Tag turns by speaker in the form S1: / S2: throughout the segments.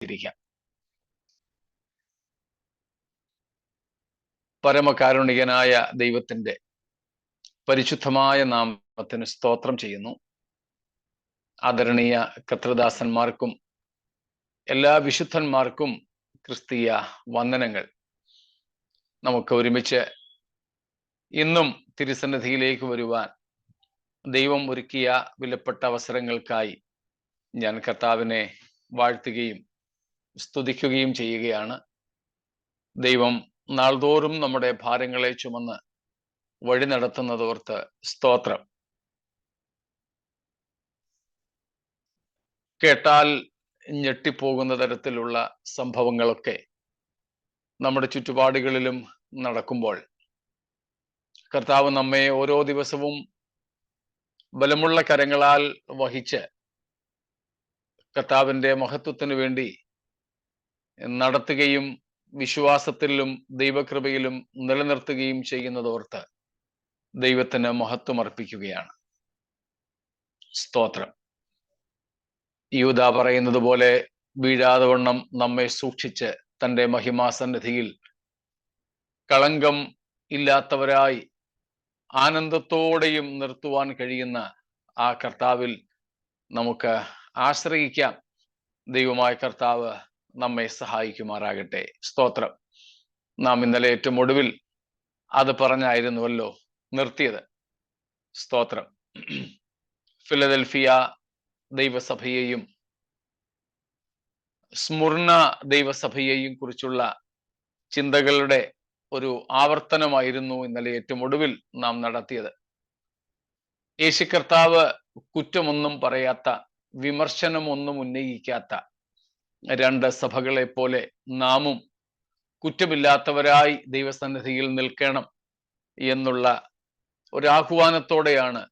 S1: ഇരിക്കാം. പരമകാരുണികനായ ദൈവത്തിന്റെ പരിശുദ്ധമായ നാമത്തിന് സ്തോത്രം ചെയ്യുന്നു. ആദരണീയ കർത്തൃദാസന്മാർക്കും എല്ലാ വിശുദ്ധന്മാർക്കും ക്രിസ്തീയ വന്ദനങ്ങൾ. നമുക്ക് ഒരുമിച്ച് ഇന്നും തിരുസന്നിധിയിലേക്ക് വരുവാൻ ദൈവം ഒരുക്കിയ വിലപ്പെട്ട അവസരങ്ങൾക്കായി ഞാൻ കർത്താവിനെ വാഴ്ത്തുകയും സ്തുതിക്കുകയും ചെയ്യുകയാണ്. ദൈവം നാൾതോറും നമ്മുടെ ഭാരങ്ങളെ ചുമന്ന് വഴി നടത്തുന്നതോർത്ത് സ്തോത്രം. കേട്ടാൽ ഞെട്ടിപ്പോകുന്ന തരത്തിലുള്ള സംഭവങ്ങളൊക്കെ നമ്മുടെ ചുറ്റുപാടുകളിലും നടക്കുമ്പോൾ കർത്താവ് നമ്മെ ഓരോ ദിവസവും ബലമുള്ള കരങ്ങളാൽ വഹിച്ച് കർത്താവിൻ്റെ മഹത്വത്തിനു വേണ്ടി നടത്തുകയും വിശ്വാസത്തിലും ദൈവകൃപയിലും നിലനിർത്തുകയും ചെയ്യുന്നതോർത്ത് ദൈവത്തിന് മഹത്വം അർപ്പിക്കുകയാണ്. സ്തോത്രം. യൂദ പറയുന്നത് പോലെ വീഴാതെ വണ്ണം നമ്മെ സൂക്ഷിച്ച് തൻ്റെ മഹിമാസന്നിധിയിൽ കളങ്കം ഇല്ലാത്തവരായി ആനന്ദത്തോടെയും നിർത്തുവാൻ കഴിയുന്ന ആ കർത്താവിൽ നമുക്ക് ആശ്രയിക്കാം. ദൈവമായ കർത്താവ് നമ്മെ സഹായിക്കുമാറാകട്ടെ. സ്തോത്രം. നാം ഇന്നലെ ഏറ്റവും ഒടുവിൽ അത് പറഞ്ഞായിരുന്നുവല്ലോ നിർത്തിയത്. സ്തോത്രം. ഫിലദൽഫിയ ദൈവസഭയെയും സ്മുർണ ദൈവസഭയെയും കുറിച്ചുള്ള ചിന്തകളുടെ ഒരു ആവർത്തനമായിരുന്നു ഇന്നലെ ഏറ്റവും ഒടുവിൽ നാം നടത്തിയത്. യേശു കർത്താവ് കുറ്റമൊന്നും പറയാത്ത, വിമർശനമൊന്നും ഉന്നയിക്കാത്ത രണ്ട് സഭകളെ പോലെ നാമും കുറ്റമില്ലാത്തവരായി ദൈവസന്നിധിയിൽ നിൽക്കണം എന്നുള്ള ഒരാഹ്വാനത്തോടെയാണ്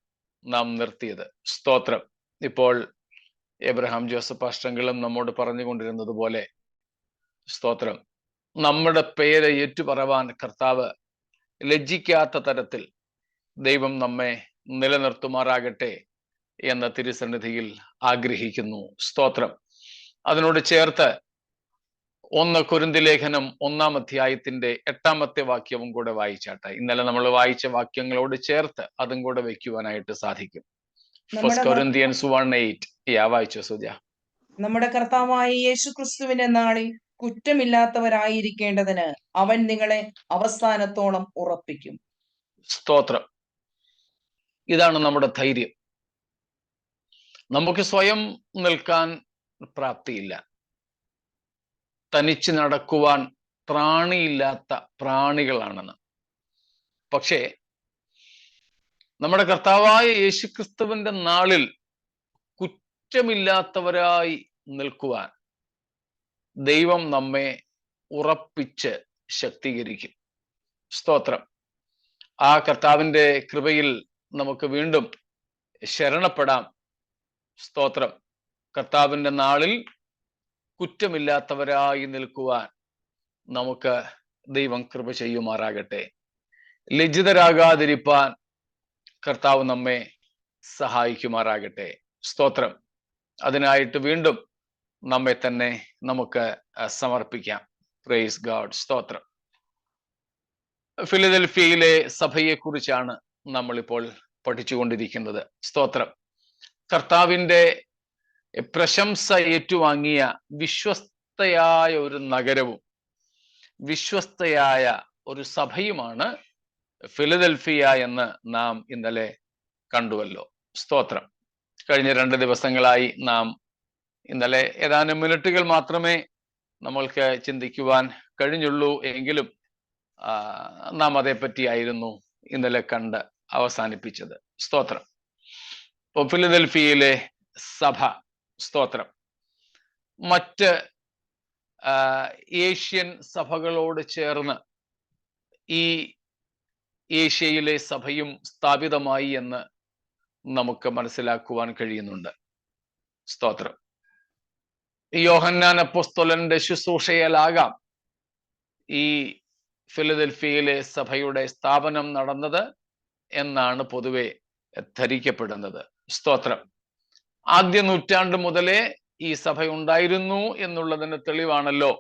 S1: നാം നിർത്തിയത്. സ്തോത്രം. ഇപ്പോൾ എബ്രഹാം ജോസഫ് അഷ്ടങ്ങളും നമ്മോട് പറഞ്ഞുകൊണ്ടിരുന്നത് പോലെ സ്തോത്രം, നമ്മുടെ പേര് ഏറ്റുപറവാൻ കർത്താവ് ലജ്ജിക്കാത്ത തരത്തിൽ ദൈവം നമ്മെ നിലനിർത്തുമാറാകട്ടെ എന്ന തിരുസന്നിധിയിൽ ആഗ്രഹിക്കുന്നു. സ്തോത്രം. അതിനോട് ചേർത്ത് 1 കൊരിന്ത്യർ ലേഖനം 1-ാം അധ്യായത്തിന്റെ 8-ാമത്തെ വാക്യവും കൂടെ വായിച്ചാട്ടെ. ഇന്നലെ നമ്മൾ വായിച്ച വാക്യങ്ങളോട് ചേർത്ത് അതും കൂടെ വെക്കുവാനായിട്ട് സാധിക്കും. 1 Corinthians 1:8. വായിച്ചോ സൂര്യ.
S2: നമ്മുടെ കർത്താവായ യേശു ക്രിസ്തുവിന്റെ നാളിൽ കുറ്റമില്ലാത്തവരായിരിക്കേണ്ടതിന് അവൻ നിങ്ങളെ അവസാനത്തോളം ഉറപ്പിക്കും.
S1: സ്തോത്രം. ഇതാണ് നമ്മുടെ ധൈര്യം. നമുക്ക് സ്വയം നിൽക്കാൻ പ്രാപ്തിയില്ല. തനിച്ച് നടക്കുവാൻ ത്രാണിയില്ലാത്ത പ്രാണികളാണെന്ന്. പക്ഷേ നമ്മുടെ കർത്താവായ യേശുക്രിസ്തുവിന്റെ നാളിൽ കുറ്റമില്ലാത്തവരായി നിൽക്കുവാൻ ദൈവം നമ്മെ ഉറപ്പിച്ച് ശക്തീകരിക്കും. സ്തോത്രം. ആ കർത്താവിൻ്റെ കൃപയിൽ നമുക്ക് വീണ്ടും ശരണപ്പെടാം. സ്തോത്രം. കർത്താവിൻ്റെ നാളിൽ കുറ്റമില്ലാത്തവരായി നിൽക്കുവാൻ നമുക്ക് ദൈവം കൃപ ചെയ്യുമാറാകട്ടെ. ലജ്ജിതരാകാതിരിപ്പാൻ കർത്താവ് നമ്മെ സഹായിക്കുമാറാകട്ടെ. സ്തോത്രം. അതിനായിട്ട് വീണ്ടും നമ്മെ തന്നെ നമുക്ക് സമർപ്പിക്കാം. Price God. സ്തോത്രം. ഫിലദൽഫിയയിലെ സഭയെക്കുറിച്ചാണ് നമ്മളിപ്പോൾ പഠിച്ചുകൊണ്ടിരിക്കുന്നത്. സ്തോത്രം. കർത്താവിൻ്റെ പ്രശംസ ഏറ്റുവാങ്ങിയ വിശ്വസ്തയായ ഒരു നഗരവും വിശ്വസ്തയായ ഒരു സഭയുമാണ് ഫിലദൽഫിയ എന്ന് നാം ഇന്നലെ കണ്ടുവല്ലോ. സ്തോത്രം. കഴിഞ്ഞ 2 ദിവസങ്ങളായി നാം ഇന്നലെ ഏതാനും മിനിറ്റുകൾ മാത്രമേ നമ്മൾക്ക് ചിന്തിക്കുവാൻ കഴിഞ്ഞുള്ളൂ എങ്കിലും നാം അതേപ്പറ്റിയായിരുന്നു ഇന്നലെ കണ്ട് അവസാനിപ്പിച്ചത്. സ്തോത്രം. ഇപ്പോൾ ഫിലദൽഫിയയിലെ സഭ, സ്തോത്രം, മറ്റ് ഏഷ്യൻ സഭകളോട് ചേർന്ന് ഈ ഏഷ്യയിലെ സഭയും സ്ഥാപിതമായി എന്ന് നമുക്ക് മനസ്സിലാക്കുവാൻ കഴിയുന്നുണ്ട്. സ്തോത്രം. യോഹന്നാൻ അപ്പോസ്തലന്റെ ശുശ്രൂഷയിലാകാം ഈ ഫിലദൽഫിയയിലെ സഭയുടെ സ്ഥാപനം നടന്നത് എന്നാണ് പൊതുവെ ധരിക്കപ്പെടുന്നത്. സ്തോത്രം. ആദ്യ നൂറ്റാണ്ട് മുതലേ ഈ സഭ ഉണ്ടായിരുന്നു എന്നുള്ളതിന് തെളിവാണല്ലോ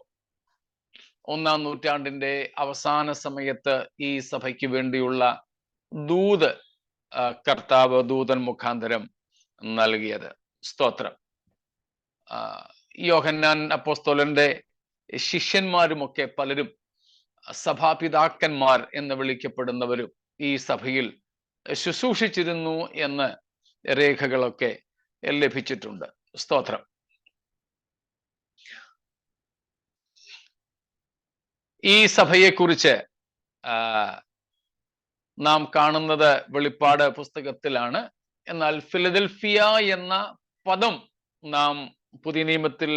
S1: ഒന്നാം നൂറ്റാണ്ടിന്റെ അവസാന സമയത്ത് ഈ സഭയ്ക്ക് വേണ്ടിയുള്ള ദൂത് കർത്താവ് ദൂതൻ മുഖാന്തരം നൽകിയത്. സ്തോത്രം. യോഹന്നാൻ അപ്പോസ്തലന്റെ ശിഷ്യന്മാരുമൊക്കെ പലരും സഭാപിതാക്കന്മാർ എന്ന് വിളിക്കപ്പെടുന്നവരും ഈ സഭയിൽ ശുശ്രൂഷിച്ചിരുന്നു എന്ന് രേഖകളൊക്കെ ലഭിച്ചിട്ടുണ്ട്. സ്തോത്രം. ഈ സഭയെക്കുറിച്ച് നാം കാണുന്നത് വെളിപ്പാട് പുസ്തകത്തിലാണ്. എന്നാൽ ഫിലദൽഫിയ എന്ന പദം നാം പുതിയ നിയമത്തിൽ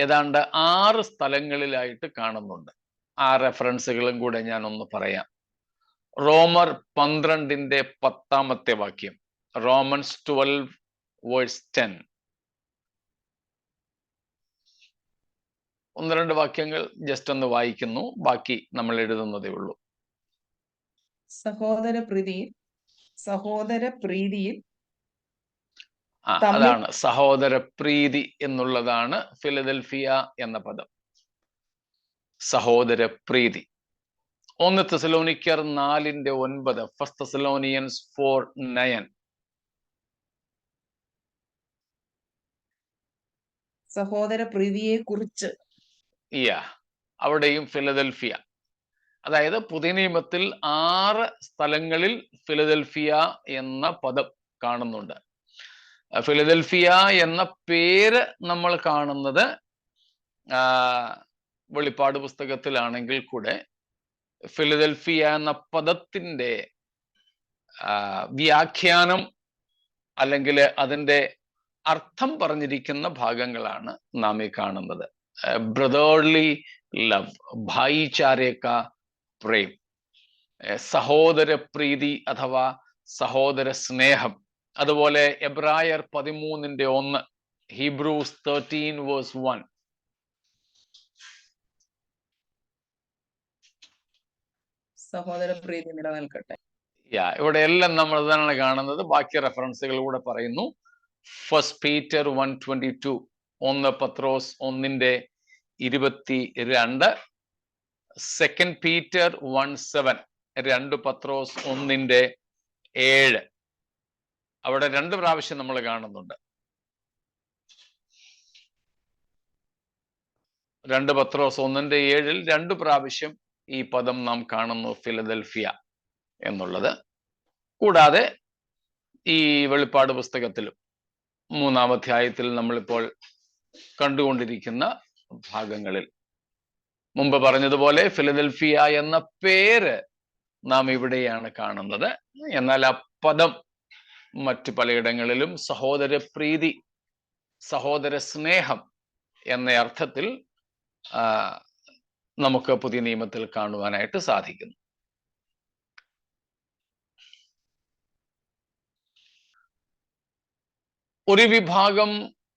S1: ഏതാണ്ട് 6 സ്ഥലങ്ങളിലായിട്ട് കാണുന്നുണ്ട്. ആ റെഫറൻസുകളും കൂടെ ഞാൻ ഒന്ന് പറയാം. റോമർ 12ന്റെ 10ാമത്തെ വാക്യം, റോമൻസ് 12:10. 1-2 വാക്യങ്ങൾ ജസ്റ്റ് ഒന്ന് വായിക്കുന്നു, ബാക്കി നമ്മൾ എഴുതുന്നതേ ഉള്ളൂ.
S2: സഹോദര പ്രീതിയിൽ
S1: അതാണ് സഹോദര പ്രീതി എന്നുള്ളതാണ് ഫിലദൽഫിയ എന്ന പദം. സഹോദര പ്രീതി. 1 തെസ്സലോനിക്കർ 4:9, 1 Thessalonians 4:9.
S2: സഹോദര പ്രീതിയെ കുറിച്ച്
S1: അവിടെയും ഫിലദൽഫിയ. അതായത് പുതിയ നിയമത്തിൽ 6 സ്ഥലങ്ങളിൽ ഫിലദൽഫിയ എന്ന പദം കാണുന്നുണ്ട്. ഫിലദൽഫിയ എന്ന പേര് നമ്മൾ കാണുന്നത് വെളിപ്പാട് പുസ്തകത്തിലാണെങ്കിൽ കൂടെ ഫിലദൽഫിയ എന്ന പദത്തിന്റെ വ്യാഖ്യാനം അല്ലെങ്കിൽ അതിൻ്റെ അർത്ഥം പറഞ്ഞിരിക്കുന്ന ഭാഗങ്ങളാണ് നാം ഈ കാണുന്നത്. ബ്രദർലി ലവ്, ഭായിചാരേക്ക പ്രേം, സഹോദര പ്രീതി അഥവാ സഹോദര സ്നേഹം. അതുപോലെ എബ്രായർ 13:1, ഹീബ്രൂസ് 13:1.
S2: സഹോദര പ്രീതി നിലനിൽക്കട്ടെ.
S1: ഇവിടെ എല്ലാം നമ്മൾ അതാണ് കാണുന്നത്. ബാക്കി റെഫറൻസുകൾ കൂടെ പറയുന്നു. 1 Peter 1:22, 1 പത്രോസ് 1:22, 2 Peter 1:7, 2 പത്രോസ് 1:7. അവിടെ 2 പ്രാവശ്യം നമ്മൾ കാണുന്നുണ്ട്. 2 പത്രോസ് 1:7 2 പ്രാവശ്യം ഈ പദം നാം കാണുന്നു, ഫിലദൽഫിയ എന്നുള്ളത്. കൂടാതെ ഈ വെളിപ്പാട് പുസ്തകത്തിലും 3-ാം അധ്യായത്തിൽ നമ്മളിപ്പോൾ കണ്ടുകൊണ്ടിരിക്കുന്ന ഭാഗങ്ങളിൽ മുമ്പ് പറഞ്ഞതുപോലെ ഫിലദൽഫിയ എന്ന പേര് നാം ഇവിടെയാണ് കാണുന്നത്. എന്നാൽ ആ പദം മറ്റു പലയിടങ്ങളിലും സഹോദര പ്രീതി, സഹോദര സ്നേഹം എന്ന അർത്ഥത്തിൽ നമുക്ക് പുതിയ നിയമത്തിൽ കാണുവാനായിട്ട് സാധിക്കുന്നു. ഒരു വിഭാഗം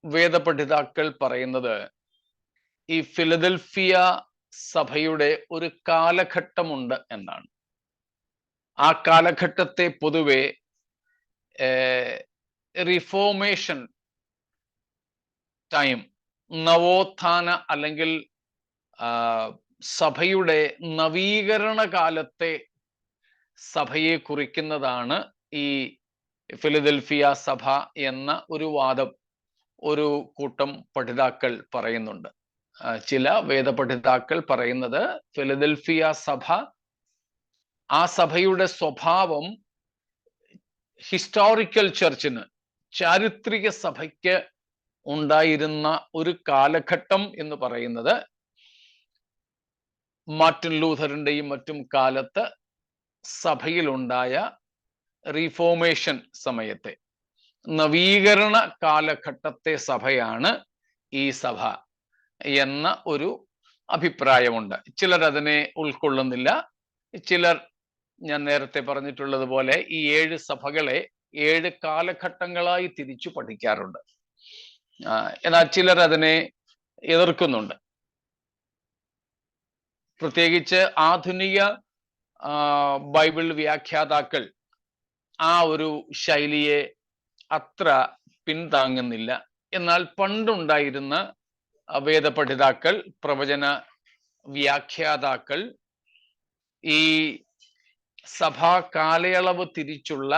S1: വേദപണ്ഡിതാക്കൾ പറയുന്നത് ഈ ഫിലദൽഫിയ സഭയുടെ ഒരു കാലഘട്ടമുണ്ട് എന്നാണ്. ആ കാലഘട്ടത്തെ പൊതുവെ റിഫോർമേഷൻ ടൈം, നവോത്ഥാന അല്ലെങ്കിൽ സഭയുടെ നവീകരണ കാലത്തെ സഭയെ കുറിക്കുന്നതാണ് ഈ ഫിലദൽഫിയ സഭ എന്ന ഒരു വാദം ഒരു കൂട്ടം പഠിതാക്കൾ പറയുന്നുണ്ട്. ചില വേദപഠിതാക്കൾ പറയുന്നത് ഫിലദൽഫിയ സഭ, ആ സഭയുടെ സ്വഭാവം ഹിസ്റ്റോറിക്കൽ ചർച്ചിന്, ചാരിത്രിക സഭയ്ക്ക് ഉണ്ടായിരുന്ന ഒരു കാലഘട്ടം എന്ന് പറയുന്നത് മാർട്ടിൻ ലൂഥറിന്റെയും മറ്റും കാലത്ത് സഭയിലുണ്ടായ റീഫോർമേഷൻ സമയത്തെ നവീകരണ കാലഘട്ടത്തെ സഭയാണ് ഈ സഭ എന്ന ഒരു അഭിപ്രായമുണ്ട്. ചിലർ അതിനെ ഉൾക്കൊള്ളുന്നില്ല. ചിലർ, ഞാൻ നേരത്തെ പറഞ്ഞിട്ടുള്ളതുപോലെ, ഈ 7 സഭകളെ 7 കാലഘട്ടങ്ങളായി തിരിച്ചു പഠിക്കാറുണ്ട്. എന്നാൽ ചിലർ അതിനെ എതിർക്കുന്നുണ്ട്. പ്രത്യേകിച്ച് ആധുനിക ബൈബിൾ വ്യാഖ്യാതാക്കൾ ആ ഒരു ശൈലിയെ അത്ര പിന്താങ്ങുന്നില്ല എന്നാൽ പണ്ടുണ്ടായിരുന്ന വേദപഠിതാക്കൾ, പ്രവചന വ്യാഖ്യാതാക്കൾ ഈ സഭാ കാലയളവ് തിരിച്ചുള്ള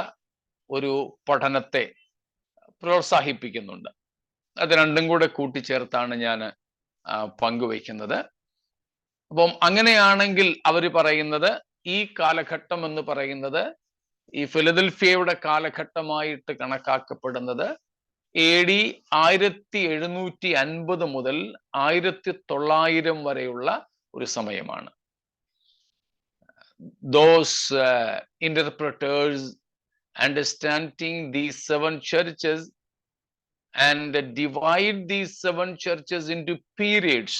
S1: ഒരു പഠനത്തെ പ്രോത്സാഹിപ്പിക്കുന്നുണ്ട്. അത് രണ്ടും കൂടെ കൂട്ടിച്ചേർത്താണ് ഞാൻ പങ്കുവയ്ക്കുന്നത്. അപ്പം അങ്ങനെയാണെങ്കിൽ അവർ പറയുന്നത് ഈ കാലഘട്ടം എന്ന് പറയുന്നത് ഈ ഫിലദൽഫിയയുടെ കാലഘട്ടമായിട്ട് കണക്കാക്കപ്പെടുന്നത് AD 1750 മുതൽ 1900 വരെയുള്ള ഒരു സമയമാണ്. Those interpreters understanding these 7 churches and divide these 7 churches into periods,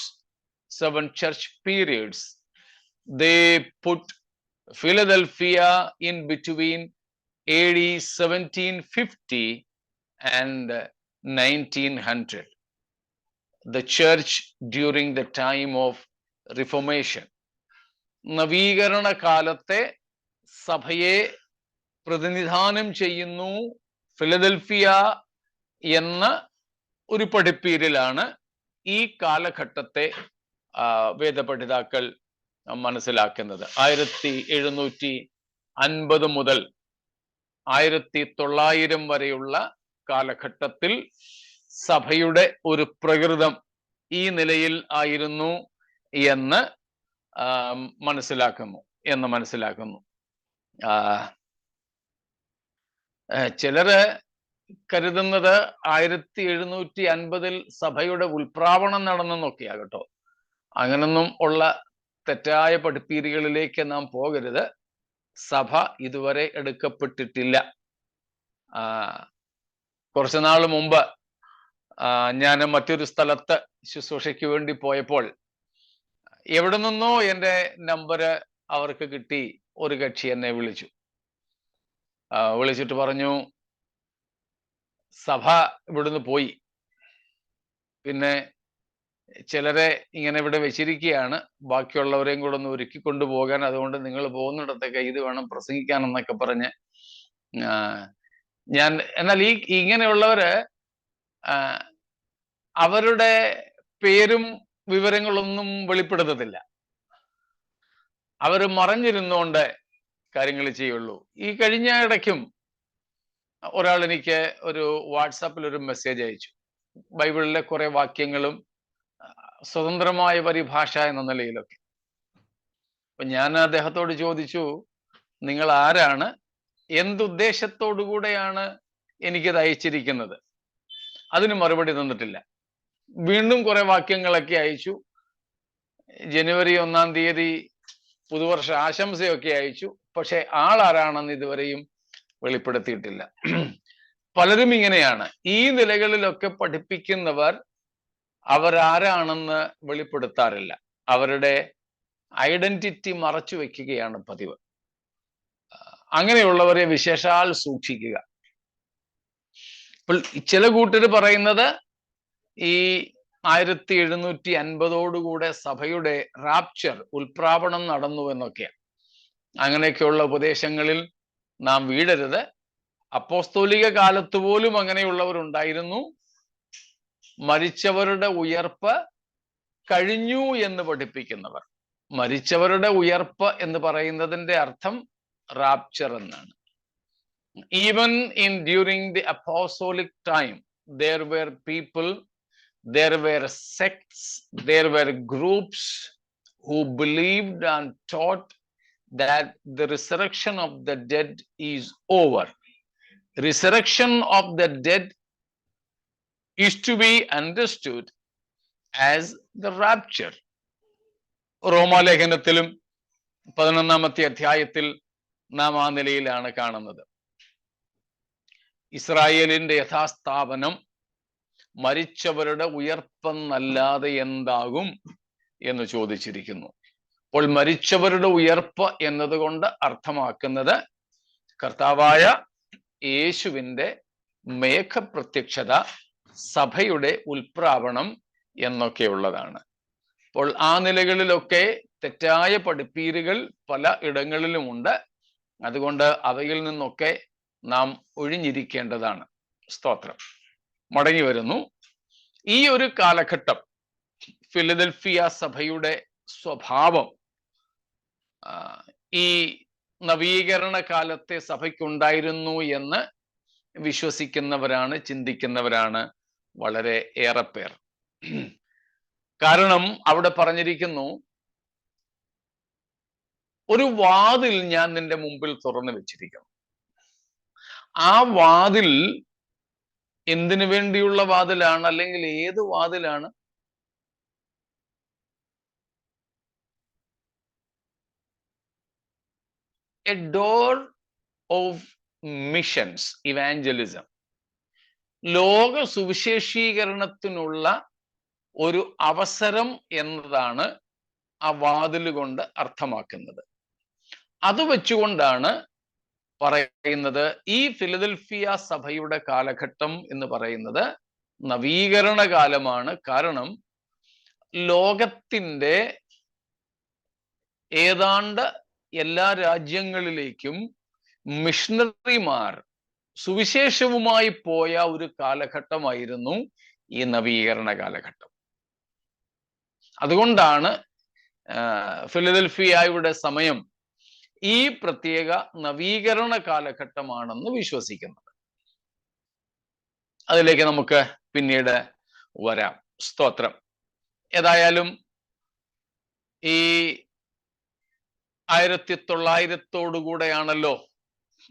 S1: 7 church periods. They put Philadelphia in between AD 1750 and 1900. The church during the time of Reformation. നവീകരണ കാലത്തെ സഭയെ പ്രതിനിധാനം ചെയ്യുന്നു ഫിലദൽഫിയ എന്ന ഒരു പഠിപ്പീരിലാണ് ഈ കാലഘട്ടത്തെ വേദപഠിതാക്കൾ മനസ്സിലാക്കുന്നത്. 1750 മുതൽ 1900 വരെയുള്ള കാലഘട്ടത്തിൽ സഭയുടെ ഒരു പ്രകൃതം ഈ നിലയിൽ ആയിരുന്നു എന്ന് മനസ്സിലാക്കുന്നു. ചിലര് കരുതുന്നത് 1750 സഭയുടെ ഉൽപ്രാവണം നടന്നെന്നൊക്കെയാകട്ടോ. അങ്ങനൊന്നും ഉള്ള തെറ്റായ പഠിപ്പീരുകളിലേക്ക് നാം പോകരുത്. സഭ ഇതുവരെ എടുക്കപ്പെട്ടിട്ടില്ല. കുറച്ചു നാൾ മുമ്പ് ഞാൻ മറ്റൊരു സ്ഥലത്ത് ശുശ്രൂഷയ്ക്ക് വേണ്ടി പോയപ്പോൾ എവിടെ നിന്നോ എൻ്റെ നമ്പര് അവർക്ക് കിട്ടി. ഒരു കക്ഷി എന്നെ വിളിച്ചിട്ട് പറഞ്ഞു, സഭ ഇവിടുന്ന് പോയി, പിന്നെ ചിലരെ ഇങ്ങനെ ഇവിടെ വെച്ചിരിക്കുകയാണ്, ബാക്കിയുള്ളവരെയും കൂടെ ഒന്ന് ഒരുക്കി കൊണ്ടുപോകാൻ, അതുകൊണ്ട് നിങ്ങൾ പോകുന്നിടത്തൊക്കെ ഇത് വേണം പ്രസംഗിക്കാൻ എന്നൊക്കെ പറഞ്ഞ് എന്നാൽ ഇങ്ങനെയുള്ളവര് അവരുടെ പേരും വിവരങ്ങളൊന്നും വെളിപ്പെടുത്തത്തില്ല. അവര് മറഞ്ഞിരുന്നുകൊണ്ട് കാര്യങ്ങൾ ചെയ്യുള്ളൂ. ഈ കഴിഞ്ഞ ഇടയ്ക്കും ഒരാൾ എനിക്ക് ഒരു വാട്സാപ്പിൽ ഒരു മെസ്സേജ് അയച്ചു. ബൈബിളിലെ കുറെ വാക്യങ്ങളും സ്വതന്ത്രമായ പരിഭാഷ എന്ന നിലയിലൊക്കെ. അപ്പൊ ഞാൻ അദ്ദേഹത്തോട് ചോദിച്ചു, നിങ്ങൾ ആരാണ്, എന്തുദ്ദേശത്തോടു കൂടെയാണ് എനിക്കത് അയച്ചിരിക്കുന്നത്? അതിന് മറുപടി തന്നിട്ടില്ല. വീണ്ടും കുറെ വാക്യങ്ങളൊക്കെ അയച്ചു. ജനുവരി 1-ാം തീയതി പുതുവർഷ ആശംസയൊക്കെ അയച്ചു. പക്ഷെ ആളാരാണെന്ന് ഇതുവരെയും വെളിപ്പെടുത്തിയിട്ടില്ല. പലരും ഇങ്ങനെയാണ്. ഈ നിലകളിലൊക്കെ പഠിപ്പിക്കുന്നവർ അവരാരാണെന്ന് വെളിപ്പെടുത്താറില്ല. അവരുടെ ഐഡന്റിറ്റി മറച്ചു വെക്കുകയാണ് പതിവ്. അങ്ങനെയുള്ളവരെ വിശേഷാൽ സൂക്ഷിക്കുക. ഇപ്പോൾ ചില കൂട്ടര് പറയുന്നത് ഈ 1750 സഭയുടെ റാപ്ചർ, ഉൽപ്രാവണം നടന്നു എന്നൊക്കെയാണ്. അങ്ങനെയൊക്കെയുള്ള ഉപദേശങ്ങളിൽ നാം വീഴരുത്. അപ്പോസ്തോലിക കാലത്ത് പോലും അങ്ങനെയുള്ളവരുണ്ടായിരുന്നു. മരിച്ചവരുടെ ഉയർപ്പ് കഴിഞ്ഞു എന്ന് പഠിപ്പിക്കുന്നവർ. മരിച്ചവരുടെ ഉയർപ്പ് എന്ന് പറയുന്നതിന്റെ അർത്ഥം റാപ്ചർ എന്നാണ്. Even during the apostolic time, there were people, there were sects, there were groups who believed and taught that the resurrection of the dead is over. Resurrection of the dead is to be understood as the rapture. റോമാലേഖനത്തിലും 11-ാമത്തെ അധ്യായത്തിൽ നാം ആ നിലയിലാണ് കാണുന്നത്. ഇസ്രായേലിന്റെ യഥാസ്ഥാപനം മരിച്ചവരുടെ ഉയർപ്പെന്നല്ലാതെ എന്താകും എന്ന് ചോദിച്ചിരിക്കുന്നു. അപ്പോൾ മരിച്ചവരുടെ ഉയർപ്പ് എന്നതുകൊണ്ട് അർത്ഥമാക്കുന്നത് കർത്താവായ യേശുവിൻ്റെ മേഘപ്രത്യക്ഷത, സഭയുടെ ഉൽപ്രാവണം എന്നൊക്കെയുള്ളതാണ്. അപ്പോൾ ആ നിലകളിലൊക്കെ തെറ്റായ പഠിപ്പീരുകൾ പല ഇടങ്ങളിലുമുണ്ട്. അതുകൊണ്ട് അവയിൽ നിന്നൊക്കെ നാം ഒഴിഞ്ഞിരിക്കേണ്ടതാണ്. സ്തോത്രം. മടങ്ങി വരുന്നു. ഈ ഒരു കാലഘട്ടം ഫിലദൽഫിയ സഭയുടെ സ്വഭാവം ഈ നവീകരണ കാലത്തെ സഭയ്ക്കുണ്ടായിരുന്നു എന്ന് വിശ്വസിക്കുന്നവരാണ്, ചിന്തിക്കുന്നവരാണ് വളരെ ഏറെ പേർ. കാരണം അവിടെ പറഞ്ഞിരിക്കുന്നു, ഒരു വാതിൽ ഞാൻ നിന്റെ മുമ്പിൽ തുറന്നു വെച്ചിരിക്കുന്നു. ആ വാതിൽ എന്തിനു വേണ്ടിയുള്ള വാതിലാണ്, അല്ലെങ്കിൽ ഏത് വാതിലാണ്? A door of missions, evangelism. ലോക സുവിശേഷീകരണത്തിനുള്ള ഒരു അവസരം എന്നതാണ് ആ വാതിൽ കൊണ്ട് അർത്ഥമാക്കുന്നത്. അത് വെച്ചുകൊണ്ടാണ് പറയുന്നത് ഈ ഫിലദൽഫിയ സഭയുടെ കാലഘട്ടം എന്ന് പറയുന്നത് നവീകരണ കാലമാണ്. കാരണം ലോകത്തിൻ്റെ ഏതാണ്ട് എല്ലാ രാജ്യങ്ങളിലേക്കും മിഷണറിമാർ സുവിശേഷവുമായി പോയ ഒരു കാലഘട്ടമായിരുന്നു ഈ നവീകരണ കാലഘട്ടം. അതുകൊണ്ടാണ് ഫിലദൽഫിയയുടെ സമയം ഈ പ്രത്യേക നവീകരണ കാലഘട്ടമാണെന്ന് വിശ്വസിക്കുന്നത്. അതിലേക്ക് നമുക്ക് പിന്നീട് വരാം. സ്തോത്രം. ഏതായാലും ഈ 1900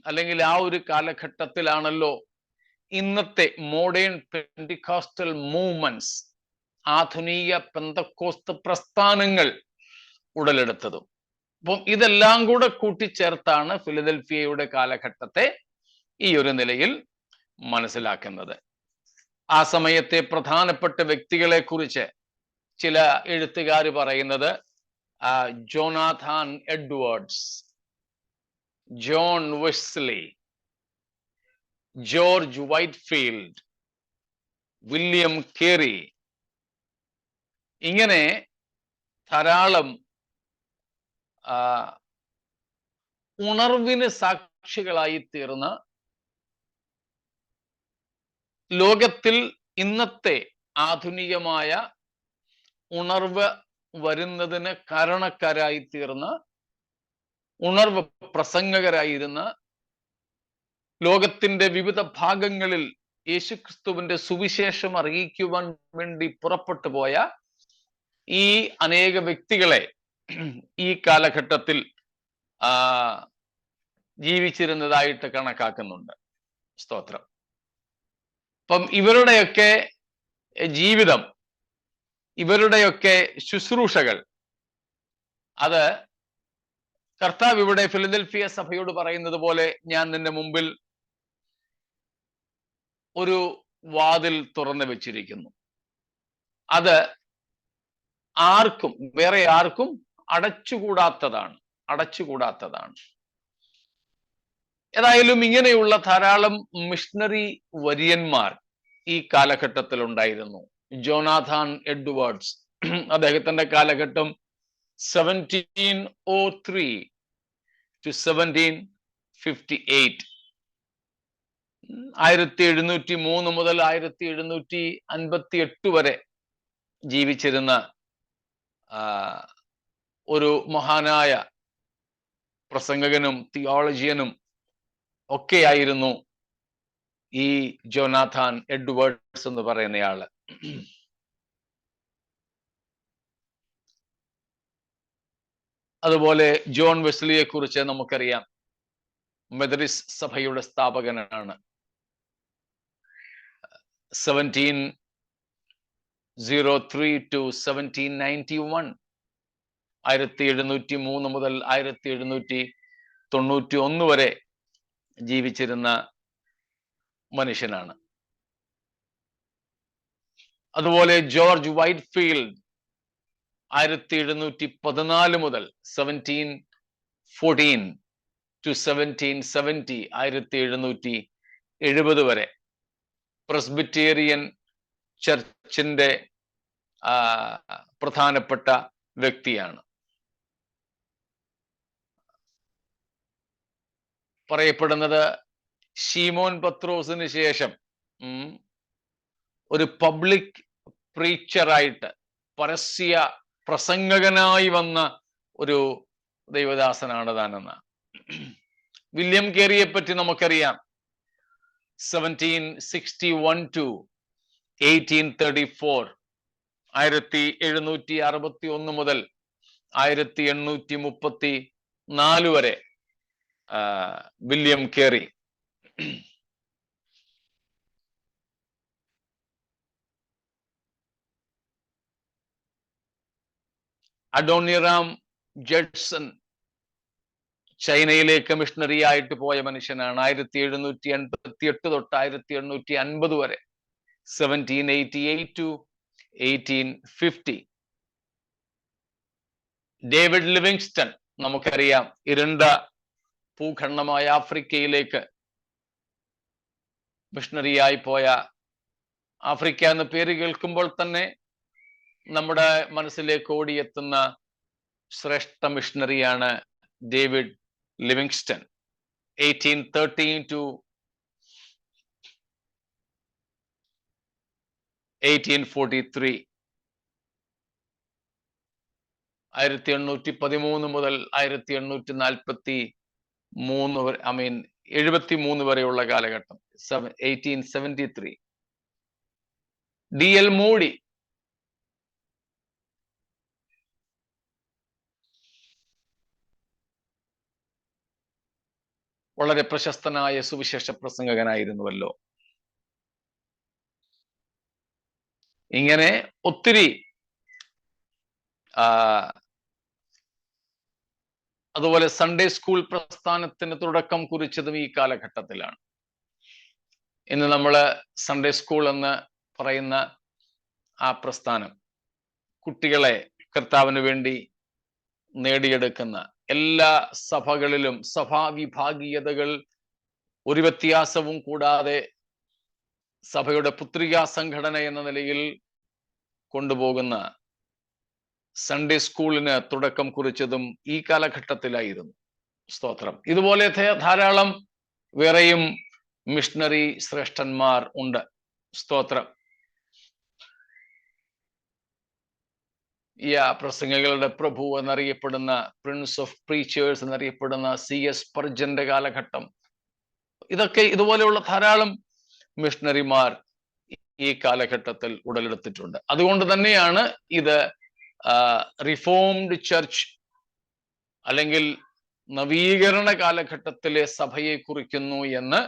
S1: അല്ലെങ്കിൽ ആ ഒരു കാലഘട്ടത്തിലാണല്ലോ ഇന്നത്തെ മോഡേൺ പെന്റിക്കോസ്റ്റൽ മൂവ്മെന്റ്സ്, ആധുനിക പെന്തക്കോസ്ത് പ്രസ്ഥാനങ്ങൾ ഉടലെടുത്തതും. അപ്പം ഇതെല്ലാം കൂടെ കൂട്ടിച്ചേർത്താണ് ഫിലദൽഫിയയുടെ കാലഘട്ടത്തെ ഈ ഒരു നിലയിൽ മനസ്സിലാക്കുന്നത്. ആ സമയത്തെ പ്രധാനപ്പെട്ട വ്യക്തികളെ കുറിച്ച് ചില എഴുത്തുകാർ പറയുന്നത് Jonathan Edwards, John Wesley, George Whitefield, William കേറി, ഇങ്ങനെ ധാരാളം ഉണർവിന് സാക്ഷികളായി തീർന്ന, ലോകത്തിൽ ഇന്നത്തെ ആധുനികമായ ഉണർവ് വരുന്നതിന് കാരണക്കാരായി തീർന്ന, ഉണർവ് പ്രസംഗകരായിരുന്ന, ലോകത്തിന്റെ വിവിധ ഭാഗങ്ങളിൽ യേശുക്രിസ്തുവിന്റെ സുവിശേഷം അറിയിക്കുവാൻ വേണ്ടി പുറപ്പെട്ടു പോയ ഈ അനേക വ്യക്തികളെ ഈ കാലഘട്ടത്തിൽ ജീവിച്ചിരുന്നതായിട്ട് കണക്കാക്കുന്നുണ്ട്. സ്തോത്രം. അപ്പം ഇവരുടെയൊക്കെ ജീവിതം, ഇവരുടെയൊക്കെ ശുശ്രൂഷകൾ, അത് കർത്താവ് ഇവിടെ ഫിലദൽഫിയ സഭയോട് പറയുന്നത് പോലെ, ഞാൻ നിന്റെ മുമ്പിൽ ഒരു വാതിൽ തുറന്നു വെച്ചിരിക്കുന്നു. അത് ആർക്കും, വേറെ ആർക്കും അടച്ചുകൂടാത്തതാണ്. ഏതായാലും ഇങ്ങനെയുള്ള ധാരാളം മിഷണറി വര്യന്മാർ ഈ കാലഘട്ടത്തിൽ ഉണ്ടായിരുന്നു. ജോനാഥാൻ എഡ്വേർഡ്സ്, അദ്ദേഹത്തിന്റെ കാലഘട്ടം 1703 to 1758, 1703 മുതൽ 1758 വരെ ജീവിച്ചിരുന്ന ഒരു മഹാനായ പ്രസംഗകനും തിയോളജിയനും ഒക്കെയായിരുന്നു ഈ ജോനാഥാൻ എഡ്വേർഡ്സ് എന്ന് പറയുന്നയാള്. അതുപോലെ ജോൺ വെസ്ലിയെ കുറിച്ച് നമുക്കറിയാം. മെത്തഡിസ്റ്റ് സഭയുടെ സ്ഥാപകനാണ്. 1703 to 1791, 1703 മുതൽ 1791 വരെ ജീവിച്ചിരുന്ന മനുഷ്യനാണ്. അതുപോലെ ജോർജ് വൈറ്റ്ഫീൽഡ് 1714 മുതൽ 1714 to 1770, 1770 വരെ പ്രസ്ബിറ്റേറിയൻ ചർച്ചിന്റെ പ്രധാനപ്പെട്ട വ്യക്തിയാണ്. പറയപ്പെടുന്നത് ശീമോൻ പത്രോസിന് ശേഷം ഒരു പബ്ലിക് പ്രീച്ചറായിട്ട്, പരസ്യ പ്രസംഗകനായി വന്ന ഒരു ദൈവദാസനാണ് താനെന്ന്. വില്യം കേറിയെ പറ്റി നമുക്കറിയാം. 1761 to 1834, 1761 മുതൽ 1834 വരെ വില്യം കേറി. അഡോണിറാം ജഡ്സൺ ചൈനയിലേക്ക് മിഷണറി ആയിട്ട് പോയ മനുഷ്യനാണ്. 1788 തൊട്ട് 1850 വരെ, 1788 to 1850. ഡേവിഡ് ലിവിങ്സ്റ്റൺ നമുക്കറിയാം, ഇരുണ്ട ഭൂഖണ്ഡമായ ആഫ്രിക്കയിലേക്ക് മിഷണറിയായി പോയ. ആഫ്രിക്ക എന്ന പേര് കേൾക്കുമ്പോൾ തന്നെ നമ്മുടെ മനസ്സിലേക്ക് ഓടിയെത്തുന്ന ശ്രേഷ്ഠ മിഷണറിയാണ് ഡേവിഡ് ലിവിങ്സ്റ്റൺ. 1813 to 1843, 1813 മുതൽ 1873 വരെയുള്ള കാലഘട്ടം. 1873. D.L. മൂഡി വളരെ പ്രശസ്തനായ സുവിശേഷ പ്രസംഗകനായിരുന്നുവല്ലോ. ഇങ്ങനെ ഒത്തിരി അതുപോലെ സൺഡേ സ്കൂൾ പ്രസ്ഥാനത്തിന് തുടക്കം കുറിച്ചതും ഈ കാലഘട്ടത്തിലാണ്. ഇന്ന് നമ്മൾ സൺഡേ സ്കൂൾ എന്ന് പറയുന്ന ആ പ്രസ്ഥാനം കുട്ടികളെ കർത്താവിന് വേണ്ടി നേടിയെടുക്കുന്ന, എല്ലാ സഭകളിലും സഭാവിഭാഗീയതകൾ ഒരു വ്യത്യാസവും കൂടാതെ സഭയുടെ പുത്രികാ സംഘടന എന്ന നിലയിൽ കൊണ്ടുപോകുന്ന സൺഡേ സ്കൂളിന് തുടക്കം കുറിച്ചതും ഈ കാലഘട്ടത്തിലായിരുന്നു. സ്തോത്രം. ഇതുപോലെ ധാരാളം വേറെയും മിഷണറി ശ്രേഷ്ഠന്മാർ ഉണ്ട്. സ്തോത്രം. ഈ പ്രസംഗങ്ങളുടെ പ്രഭു എന്നറിയപ്പെടുന്ന, പ്രിൻസ് ഓഫ് പ്രീച്ചേഴ്സ് എന്നറിയപ്പെടുന്ന C.S. സ്പർജന്റെ കാലഘട്ടം, ഇതൊക്കെ ഇതുപോലെയുള്ള ധാരാളം മിഷണറിമാർ ഈ കാലഘട്ടത്തിൽ ഉടലെടുത്തിട്ടുണ്ട്. അതുകൊണ്ട് തന്നെയാണ് ഇത് റിഫോംഡ് ചർച്ച് അല്ലെങ്കിൽ നവീകരണ കാലഘട്ടത്തിലെ സഭയെ കുറിക്കുന്നു എന്ന്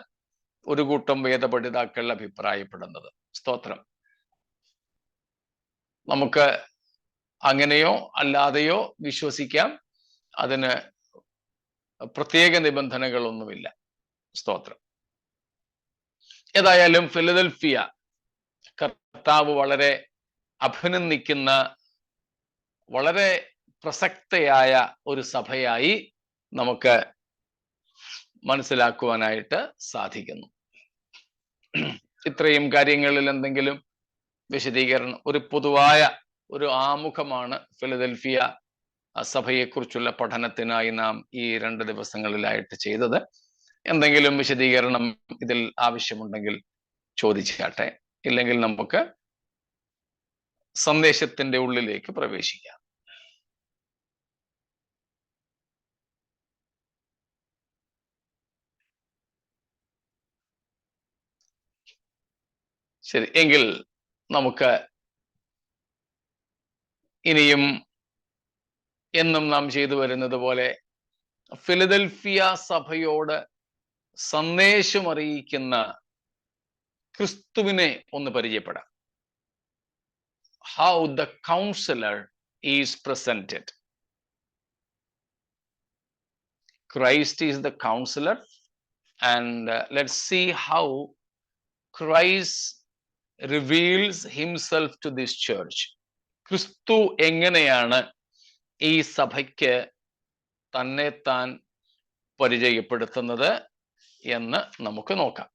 S1: ഒരു കൂട്ടം വേദപണ്ഡിതാക്കൾ അഭിപ്രായപ്പെടുന്നത്. സ്തോത്രം. നമുക്ക് അങ്ങനെയോ അല്ലാതെയോ വിശ്വസിക്കാം. അതിന് പ്രത്യേക നിബന്ധനകളൊന്നുമില്ല. സ്തോത്രം. ഏതായാലും ഫിലദൽഫിയ കർത്താവ് വളരെ അഭിനന്ദിക്കുന്ന, വളരെ പ്രസക്തയായ ഒരു സഭയായി നമുക്ക് മനസ്സിലാക്കുവാനായിട്ട് സാധിക്കുന്നു. ഇത്രയും കാര്യങ്ങളിൽ എന്തെങ്കിലും വിശദീകരണം, ഒരു പൊതുവായ ഒരു ആമുഖമാണ് ഫിലദൽഫിയ സഭയെക്കുറിച്ചുള്ള പഠനത്തിനായി നാം ഈ 2 ദിവസങ്ങളിലായിട്ട് ചെയ്തത്. എന്തെങ്കിലും വിശദീകരണം ഇതിൽ ആവശ്യമുണ്ടെങ്കിൽ ചോദിച്ചാട്ടെ, ഇല്ലെങ്കിൽ നമുക്ക് സന്ദേശത്തിന്റെ ഉള്ളിലേക്ക് പ്രവേശിക്കാം. ശരി, എങ്കിൽ നമുക്ക് ഇനിയും എന്നും നാം ചെയ്തു വരുന്നത് പോലെ ഫിലദൽഫിയ സഭയോട് സന്ദേശം അറിയിക്കുന്ന ക്രിസ്തുവിനെ ഒന്ന് പരിചയപ്പെടാം. How the counselor is presented. Christ is the counselor, and let's see how Christ reveals himself to this church. ക്രിസ്തു എങ്ങനെയാണ് ഈ സഭയ്ക്ക് തന്നെ താൻ പരിചയപ്പെടുത്തുന്നത് എന്ന് നമുക്ക് നോക്കാം.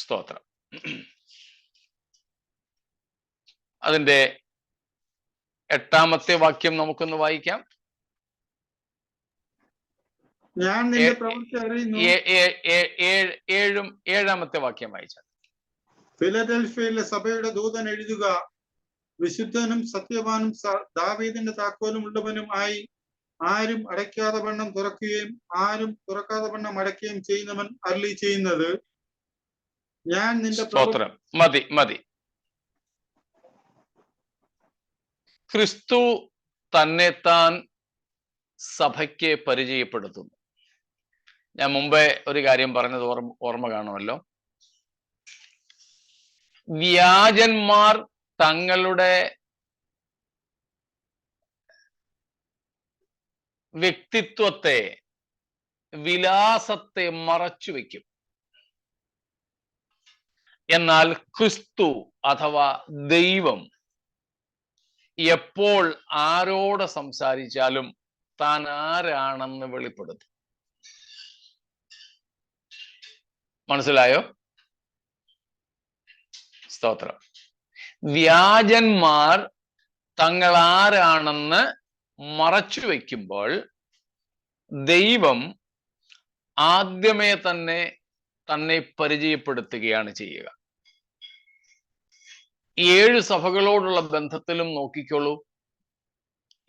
S1: സ്തോത്രം. അതിന്റെ 8-ാമത്തെ വാക്യം നമുക്കൊന്ന് വായിക്കാം.
S3: ഞാൻ നിന്റെ പ്രവൃത്തി അറിയുന്നു.
S1: 7-ാമത്തെ വാക്യം വായിച്ചാൽ.
S3: ഫിലദൽഫിയയിലെ സഭയുടെ ദൂതൻ എഴുതുക, വിശുദ്ധനും സത്യവാനും ദാവീദിന്റെ താക്കോലും ഉള്ളവനും ആയി ആരും അടയ്ക്കാതെ വണ്ണം തുറക്കുകയും ആരും തുറക്കാതെ വണ്ണം അടയ്ക്കുകയും ചെയ്യുന്നവൻ അരുളി ചെയ്യുന്നത്, ഞാൻ നിന്റെ
S1: സ്തോത്രം. മതി മതി. ക്രിസ്തു തന്നെത്താൻ സഭയ്ക്ക് പരിചയപ്പെടുത്തുന്നു. ഞാൻ മുമ്പേ ഒരു കാര്യം പറഞ്ഞത് ഓർമ്മ കാണുമല്ലോ. വ്യാജന്മാർ തങ്ങളുടെ വ്യക്തിത്വത്തെ, വിലാസത്തെ മറച്ചു വയ്ക്കും. എന്നാൽ ക്രിസ്തു അഥവാ ദൈവം എപ്പോൾ ആരോട് സംസാരിച്ചാലും താൻ ആരാണെന്ന് വെളിപ്പെടുത്തും. മനസ്സിലായോ? സ്തോത്രം. വ്യാജന്മാർ തങ്ങൾ ആരാണെന്ന് മറച്ചു വയ്ക്കുമ്പോൾ ദൈവം ആദ്യമേ തന്നെ പരിചയപ്പെടുത്തുകയാണ് ചെയ്യുക. 7 സഭകളോടുള്ള ബന്ധത്തിലും നോക്കിക്കോളൂ.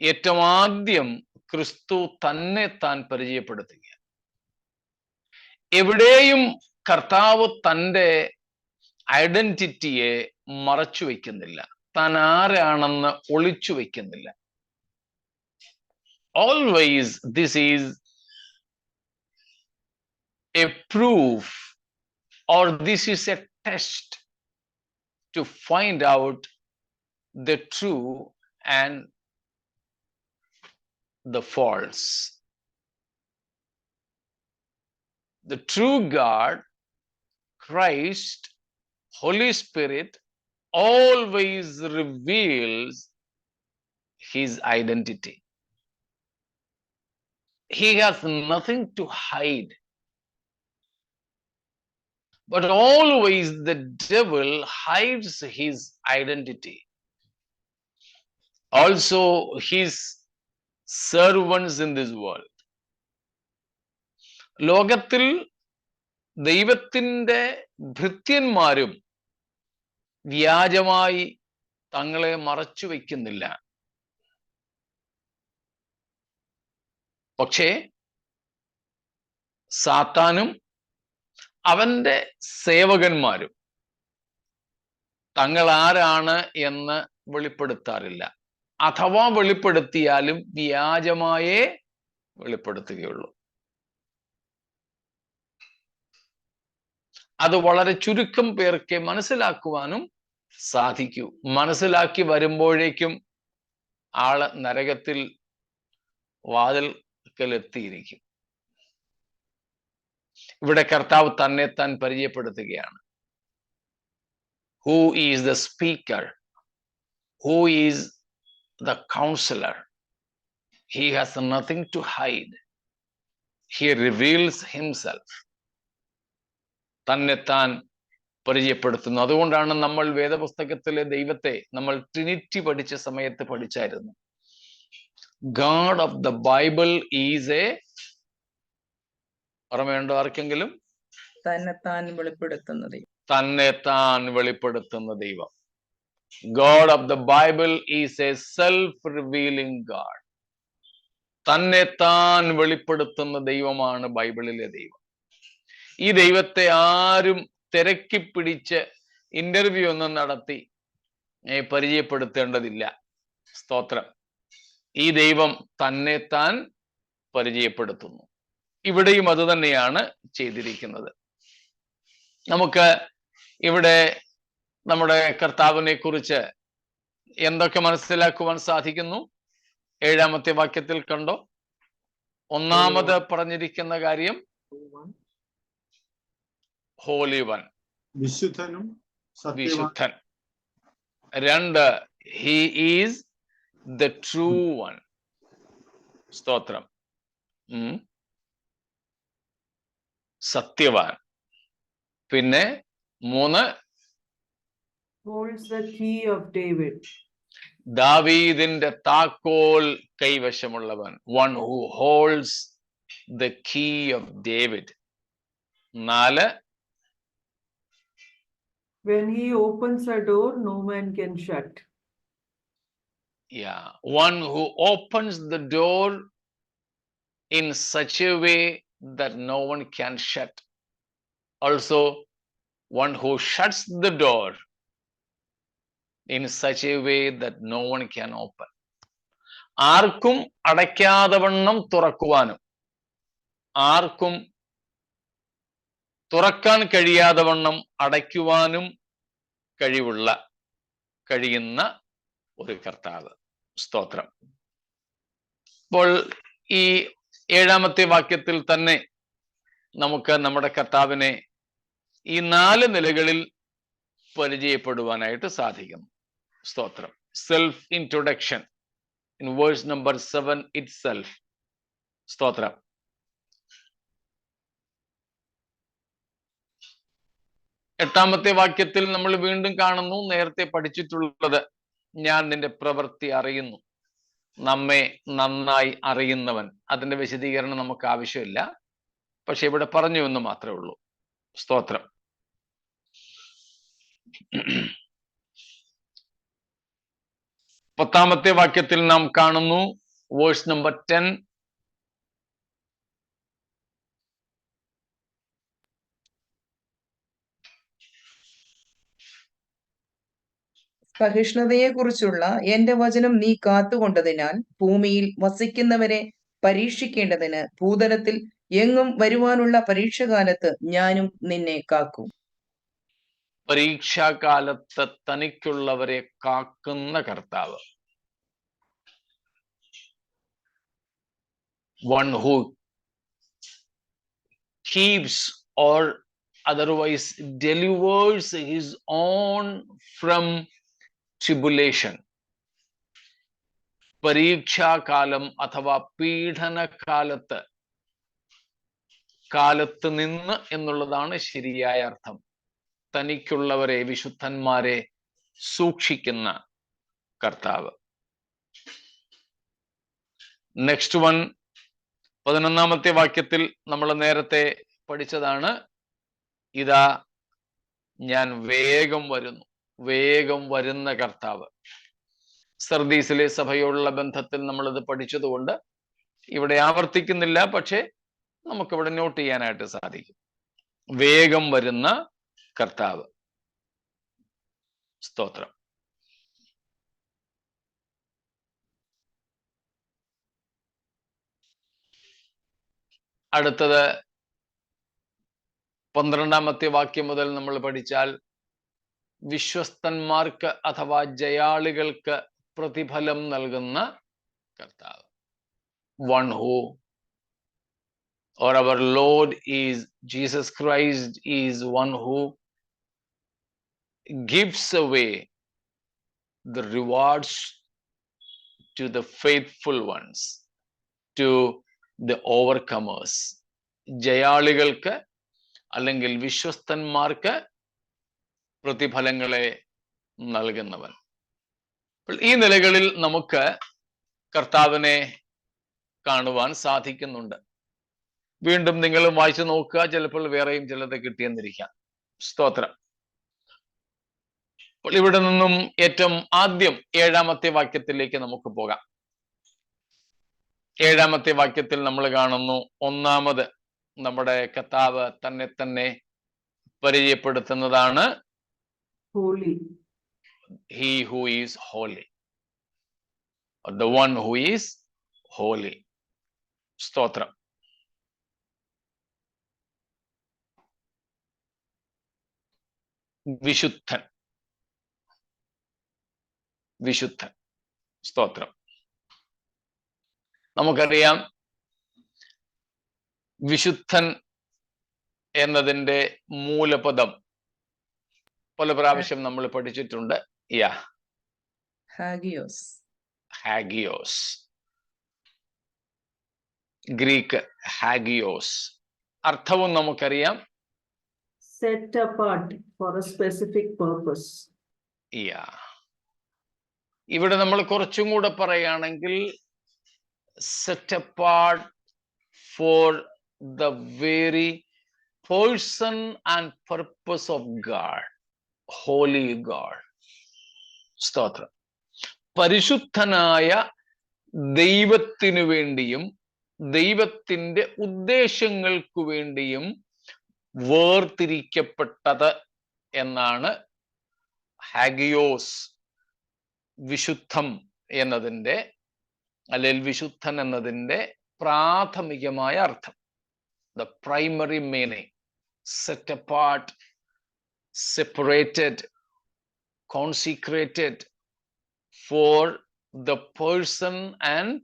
S1: ഏറ്റവും ആദ്യം ക്രിസ്തു തന്നെ താൻ പരിചയപ്പെടുത്തുക. എവിടെയും കർത്താവ് തൻ്റെ ഐഡന്റിറ്റിയെ മറച്ചു വയ്ക്കുന്നില്ല, താൻ ആരാണെന്ന് ഒളിച്ചു വയ്ക്കുന്നില്ല. Always this is a proof, or this is a test to find out the true and the false. The true God, Christ, Holy Spirit always reveals his identity. He has nothing to hide. But always the devil hides his identity. Also his servants in this world. ലോകത്തിൽ ദൈവത്തിൻ്റെ ഭൃത്യന്മാരും വ്യാജമായി തങ്ങളെ മറച്ചു വയ്ക്കുന്നില്ല. പക്ഷേ സാത്താനും അവന്റെ സേവകന്മാരും തങ്ങൾ ആരാണ് എന്ന് വെളിപ്പെടുത്താറില്ല. അഥവാ വെളിപ്പെടുത്തിയാലും വ്യാജമായേ വെളിപ്പെടുത്തുകയുള്ളൂ. അത് വളരെ ചുരുക്കം പേർക്ക് മനസ്സിലാക്കുവാനും സാധിക്കൂ. മനസ്സിലാക്കി വരുമ്പോഴേക്കും ആള് നരകത്തിൽ വാതിൽക്കലെത്തിയിരിക്കും. ഇവിടെ കർത്താവ് തന്നെ താൻ പരിചയപ്പെടുത്തുകയാണ്. Who is the speaker? Who is the counselor? He has nothing to hide. He reveals himself. തന്നെ താൻ പരിചയപ്പെടുത്തുന്നു. അതുകൊണ്ടാണ് നമ്മൾ വേദപുസ്തകത്തിലെ ദൈവത്തെ നമ്മൾ ട്രിനിറ്റി പഠിച്ച സമയത്ത് പഠിച്ചായിരുന്നു. God of the Bible is a, ഓർമ്മയുണ്ടോ ആർക്കെങ്കിലും?
S2: തന്നെത്താൻ വെളിപ്പെടുത്തുന്ന ദൈവം.
S1: തന്നെത്താൻ വെളിപ്പെടുത്തുന്ന ദൈവം. God of the Bible is a self-revealing God. തന്നെത്താൻ വെളിപ്പെടുത്തുന്ന ദൈവമാണ് ബൈബിളിലെ ദൈവം. ഈ ദൈവത്തെ ആരും തിരക്കി പിടിച്ച് ഇന്റർവ്യൂ ഒന്നും നടത്തി പരിചയപ്പെടുത്തേണ്ടതില്ല. സ്തോത്രം. ഈ ദൈവം തന്നെത്താൻ പരിചയപ്പെടുത്തുന്നു. ഇവിടെയും അത് തന്നെയാണ് ചെയ്തിരിക്കുന്നത്. നമുക്ക് ഇവിടെ നമ്മുടെ കർത്താവിനെ കുറിച്ച് എന്തൊക്കെ മനസ്സിലാക്കുവാൻ സാധിക്കുന്നു? 7-ാമത്തെ വാക്യത്തിൽ കണ്ടോ? ഒന്നാമത് പറഞ്ഞിരിക്കുന്ന കാര്യം ഹോളി വൺ,
S3: വിശുദ്ധനും
S1: വിശുദ്ധൻ. 2, he is the true one. സ്തോത്രം. സത്യവാൻ. പിന്നെ 3,
S4: holds the key of David.
S1: ദാവീദിന്റെ താക്കോൽ കൈവശമുള്ളവൻ. One who holds the key of David. 4,
S4: When he opens a door, no man can shut.
S1: Yeah, one who opens the door in such a way that no one can shut. Also, one who shuts the door in such a way that no one can open. ആർക്കും അടയ്ക്കാതെ വണ്ണം തുറക്കുവാനും ആർക്കും തുറക്കാൻ കഴിയാതെ വണ്ണം അടയ്ക്കുവാനും കഴിയുന്ന ഒരു കർത്താവ്. സ്തോത്രം. അപ്പോൾ ഈ 7-ാമത്തെ വാക്യത്തിൽ തന്നെ നമുക്ക് നമ്മുടെ കർത്താവിനെ ഈ 4 നിലകളിൽ പരിചയപ്പെടുവാനായിട്ട് സാധിക്കുന്നു. സ്തോത്രം. Self introduction in verse number 7 itself. സ്തോത്രം. എട്ടാമത്തെ വാക്യത്തിൽ നമ്മൾ വീണ്ടും കാണുന്നു നേരത്തെ പഠിച്ചിട്ടുള്ളത്, ഞാൻ നിന്റെ പ്രവൃത്തി അറിയുന്നു. നമ്മെ നന്നായി അറിയുന്നവൻ. അതിന്റെ വിശദീകരണം നമുക്ക് ആവശ്യമില്ല, പക്ഷെ ഇവിടെ പറഞ്ഞു എന്ന് മാത്രമേ ഉള്ളൂ. സ്തോത്രം. പത്താമത്തെ വാക്യത്തിൽ നാം കാണുന്നു, വേഴ്സ് നമ്പർ 10,
S2: സഹിഷ്ണുതയെക്കുറിച്ചുള്ള എന്റെ വചനം നീ കാത്തുകൊണ്ടതിനാൽ ഭൂമിയിൽ വസിക്കുന്നവരെ പരീക്ഷിക്കേണ്ടതിന് ഭൂതലത്തിൽ എങ്ങും വരുവാനുള്ള പരീക്ഷകാലത്ത് ഞാനും നിന്നെ കാക്കും.
S1: പരീക്ഷാകാലത്ത് തനിക്കുള്ളവരെ കാക്കുന്ന കർത്താവ്. One who keeps or otherwise delivers his own from tribulation. പരീക്ഷാകാലം അഥവാ പീഡനകാലത്ത്, കാലത്ത് നിന്ന് എന്നുള്ളതാണ് ശരിയായ അർത്ഥം. തനിക്കുള്ളവരെ, വിശുദ്ധന്മാരെ സൂക്ഷിക്കുന്ന കർത്താവ്. നെക്സ്റ്റ് വൺ, 11-ാമത്തെ വാക്യത്തിൽ നമ്മൾ നേരത്തെ പഠിച്ചതാണ്, ഇതാ ഞാൻ വേഗം വരുന്നു. വേഗം വരുന്ന കർത്താവ്. സർദീസിലെ സഭയോടുള്ള ബന്ധത്തിൽ നമ്മളിത് പഠിച്ചതുകൊണ്ട് ഇവിടെ ആവർത്തിക്കുന്നില്ല, പക്ഷെ നമുക്കിവിടെ നോട്ട് ചെയ്യാനായിട്ട് സാധിക്കും. വേഗം വരുന്ന കർത്താവ്. സ്തോത്രം. അടുത്തത് 12-ാമത്തെ വാക്യം മുതൽ നമ്മൾ പഠിച്ചാൽ, വിശ്വസ്തന്മാർക്ക് അഥവാ ജയാളികൾക്ക് പ്രതിഫലം നൽകുന്ന കർത്താവ്. One who, or our Lord is Jesus Christ, is one who gives away the rewards to the faithful ones, to the overcomers. ജയാളികൾക്ക് അല്ലെങ്കിൽ വിശ്വസ്തന്മാർക്ക് പ്രതിഫലങ്ങളെ നൽകുന്നവൻ. ഈ നിലകളിൽ നമുക്ക് കർത്താവിനെ കാണുവാൻ സാധിക്കുന്നുണ്ട്. വീണ്ടും നിങ്ങൾ വായിച്ചു നോക്കുക, ചിലപ്പോൾ വേറെയും ചിലത് കിട്ടിയെന്നിരിക്കാം. സ്തോത്രം. അപ്പോൾ ഇവിടെ നിന്നും ഏറ്റവും ആദ്യം 7-ാമത്തെ വാക്യത്തിലേക്ക് നമുക്ക് പോകാം. 7-ാമത്തെ വാക്യത്തിൽ നമ്മൾ കാണുന്നു, ഒന്നാമത് നമ്മുടെ കർത്താവ് തന്നെ പരിചയപ്പെടുത്തുന്നതാണ്
S4: Holy.
S1: He who is holy, or the one who is holy. സ്തോത്രം. വിശുദ്ധൻ. വിശുദ്ധൻ. സ്തോത്രം. നമുക്കറിയാം, വിശുദ്ധൻ എന്നതിൻ്റെ മൂലപദം പല പ്രാവശ്യം നമ്മൾ പഠിച്ചിട്ടുണ്ട്.
S2: ഹാഗിയോസ്.
S1: ഹാഗിയോസ്. Greek hagios. അർത്ഥവും നമുക്കറിയാം,
S4: Set apart for a specific purpose.
S1: ഇവിടെ നമ്മൾ കുറച്ചും കൂടെ പറയുകയാണെങ്കിൽ, set apart for the very person and purpose of God. Holy God. സ്തോത്രം. പരിശുദ്ധനായ ദൈവത്തിനു വേണ്ടിയും ദൈവത്തിന്റെ ഉദ്ദേശങ്ങൾക്കു വേണ്ടിയും വേർതിരിക്കപ്പെട്ടത് എന്നാണ് ഹാഗിയോസ് വിശുദ്ധം എന്നതിൻ്റെ അല്ലെങ്കിൽ വിശുദ്ധൻ എന്നതിൻ്റെ പ്രാഥമികമായ അർത്ഥം. The primary meaning, set apart, separated, consecrated for the person and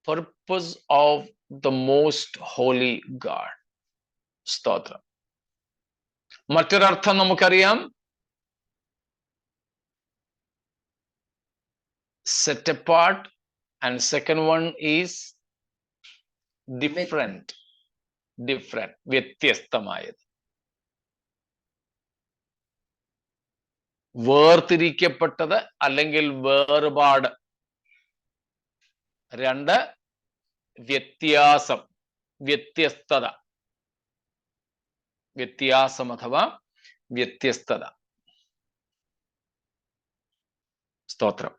S1: purpose of the most holy God. സ്തോത്രം. മറ്റൊരർത്ഥം നമുക്കറിയാം, set apart, and second one is different, വ്യത്യസ്തമായത്. വേർതിരിക്കപ്പെട്ടത് അല്ലെങ്കിൽ വേർപാട്. രണ്ട്, വ്യത്യാസം, വ്യത്യസ്തത, വ്യത്യാസം അഥവാ വ്യത്യസ്തത. സ്തോത്രം.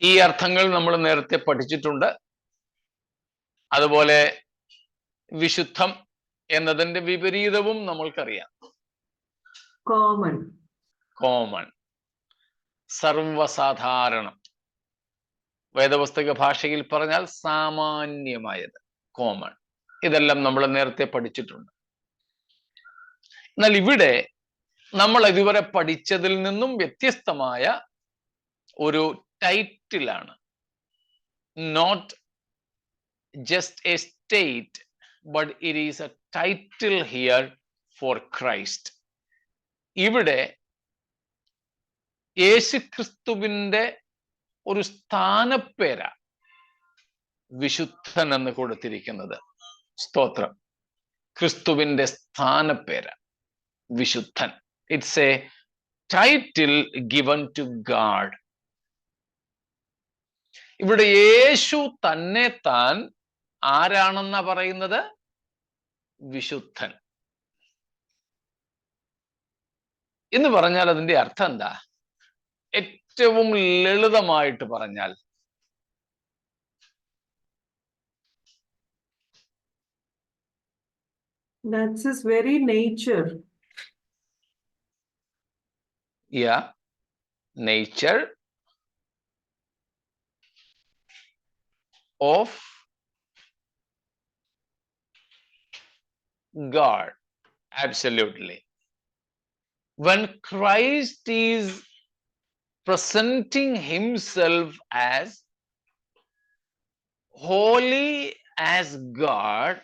S1: ഈ അർത്ഥങ്ങൾ നമ്മൾ നേരത്തെ പഠിച്ചിട്ടുണ്ട്. അതുപോലെ വിശുദ്ധം എന്നതിന്റെ വിപരീതവും നമ്മൾക്കറിയാം. കോമൺ, സർവസാധാരണം. വേദപുസ്തക ഭാഷയിൽ പറഞ്ഞാൽ സാമാന്യമായത്, കോമൺ. ഇതെല്ലാം നമ്മൾ നേരത്തെ പഠിച്ചിട്ടുണ്ട്. എന്നാൽ ഇവിടെ നമ്മൾ ഇതുവരെ പഠിച്ചതിൽ നിന്നും വ്യത്യസ്തമായ ഒരു ടൈറ്റിലാണ്. Not just a state, but it is a title here for Christ. ഇവിടെ യേശുക്രിസ്തുവിന്റെ ഒരു സ്ഥാനപ്പേര വിശുദ്ധൻ എന്ന് കൊടുത്തിരിക്കുന്നത്. സ്തോത്രം. ക്രിസ്തുവിന്റെ സ്ഥാനപ്പേര വിശുദ്ധൻ. It's a title given to God. ഇവിടെ യേശു തന്നെ താൻ ആരാണെന്നാ പറയുന്നത്? വിശുദ്ധൻ എന്ന് പറഞ്ഞാൽ അതിന്റെ അർത്ഥം എന്താ? ഏറ്റവും ലളിതമായിട്ട് പറഞ്ഞാൽ
S4: that's his very nature.
S1: Yeah, nature of God. Absolutely. When Christ is presenting himself as holy as God,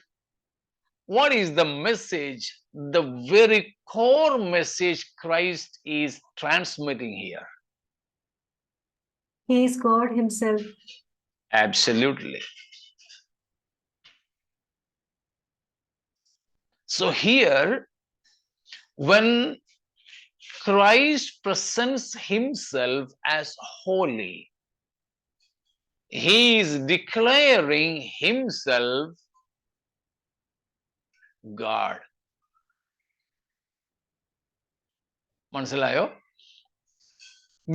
S1: what is the message? The very core message Christ is transmitting here.
S4: He is God himself.
S1: Absolutely. So here, when Christ presents himself as holy, he is declaring himself God. മനസ്സിലായോ?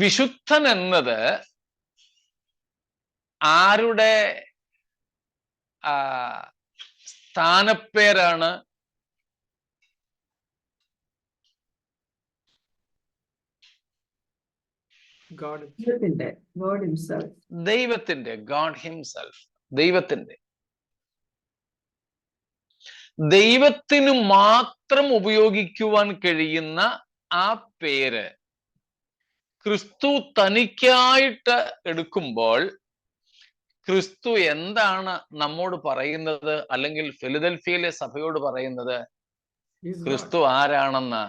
S1: വിശുദ്ധൻ എന്നത് ആരുടെ സ്ഥാനപ്പേരാണ്?
S4: ദൈവത്തിന്റെ, God himself.
S1: ദൈവത്തിന്റെ, God himself. ദൈവത്തിന്റെ. ദൈവത്തിന് മാത്രം ഉപയോഗിക്കുവാൻ കഴിയുന്ന ആ പേര് ക്രിസ്തു തനിക്കായിട്ട് എടുക്കുമ്പോൾ ക്രിസ്തു എന്താണ് നമ്മോട് പറയുന്നത്? അല്ലെങ്കിൽ ഫിലദൽഫിയയിലെ സഭയോട് പറയുന്നത് ക്രിസ്തു ആരാണെന്ന്?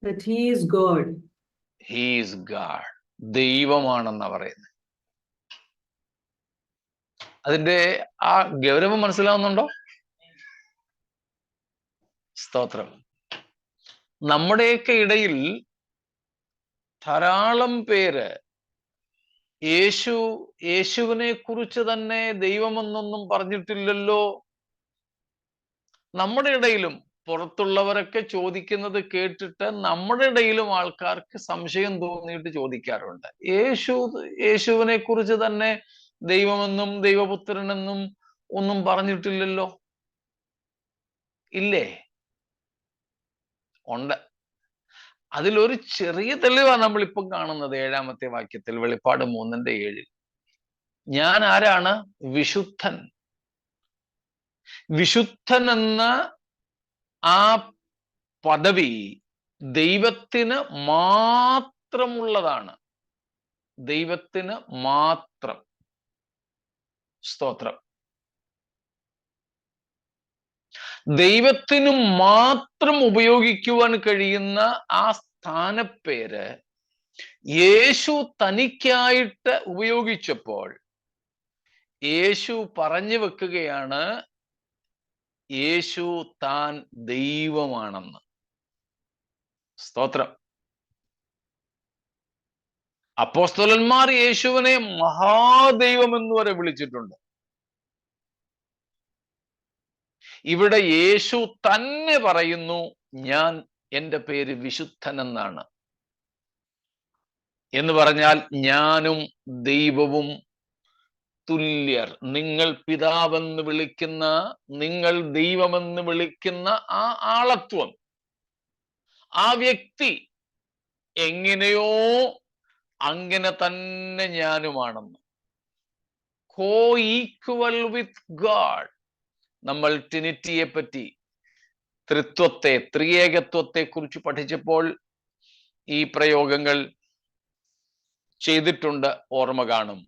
S4: That he is God.
S1: He is God. ദൈവമാണെന്നാ പറയുന്നത്. അതിന്റെ ആ ഗൗരവം മനസ്സിലാവുന്നുണ്ടോ? സ്തോത്രം. നമ്മുടെയൊക്കെ ഇടയിൽ ധാരാളം പേര് യേശുവിനെ കുറിച്ച് തന്നെ ദൈവമെന്നൊന്നും പറഞ്ഞിട്ടില്ലല്ലോ, നമ്മുടെ ഇടയിലും പുറത്തുള്ളവരൊക്കെ ചോദിക്കുന്നത് കേട്ടിട്ട് നമ്മുടെ ഇടയിലും ആൾക്കാർക്ക് സംശയം തോന്നിയിട്ട് ചോദിക്കാറുണ്ട്. യേശുവിനെ കുറിച്ച് തന്നെ ദൈവമെന്നും ദൈവപുത്രനെന്നും ഒന്നും പറഞ്ഞിട്ടില്ലല്ലോ. ഇല്ലേ? ഉണ്ട്. അതിലൊരു ചെറിയ തെളിവാണ് നമ്മളിപ്പം കാണുന്നത് 7-ാമത്തെ വാക്യത്തിൽ, വെളിപ്പാട് 3:7. ഞാൻ ആരാണ്? വിശുദ്ധൻ. വിശുദ്ധൻ എന്ന ആ പദവി ദൈവത്തിന് മാത്രമുള്ളതാണ്. ദൈവത്തിന് മാത്രം. സ്തോത്രം. ദൈവത്തിനു മാത്രം ഉപയോഗിക്കുവാൻ കഴിയുന്ന ആ സ്ഥാനപ്പേര് യേശു തനിക്കായിട്ട് ഉപയോഗിച്ചപ്പോൾ യേശു പറഞ്ഞു വെക്കുകയാണ് യേശു താൻ ദൈവമാണെന്ന്. സ്തോത്രം. അപ്പോസ്തലന്മാർ യേശുവിനെ മഹാദൈവം എന്ന് വരെ വിളിച്ചിട്ടുണ്ട്. ഇവിടെ യേശു തന്നെ പറയുന്നു, എൻ്റെ പേര് വിശുദ്ധൻ എന്നാണ്. എന്ന് പറഞ്ഞാൽ ഞാനും ദൈവവും തുല്യർ. നിങ്ങൾ പിതാവെന്ന് വിളിക്കുന്ന, നിങ്ങൾ ദൈവമെന്ന് വിളിക്കുന്ന ആ ആളത്വം, ആ വ്യക്തി എങ്ങനെയോ അങ്ങനെ തന്നെ ഞാനുമാണെന്ന്. കോ ഈക്വൽ വിത്ത് ഗാഡ്. നമ്മൾ ട്രിനിറ്റിയെ പറ്റി, ത്രിത്വത്തെ, ത്രിയേകത്വത്തെ കുറിച്ച് പഠിച്ചപ്പോൾ ഈ പ്രയോഗങ്ങൾ ചെയ്തിട്ടുണ്ട്, ഓർമ്മ കാണും.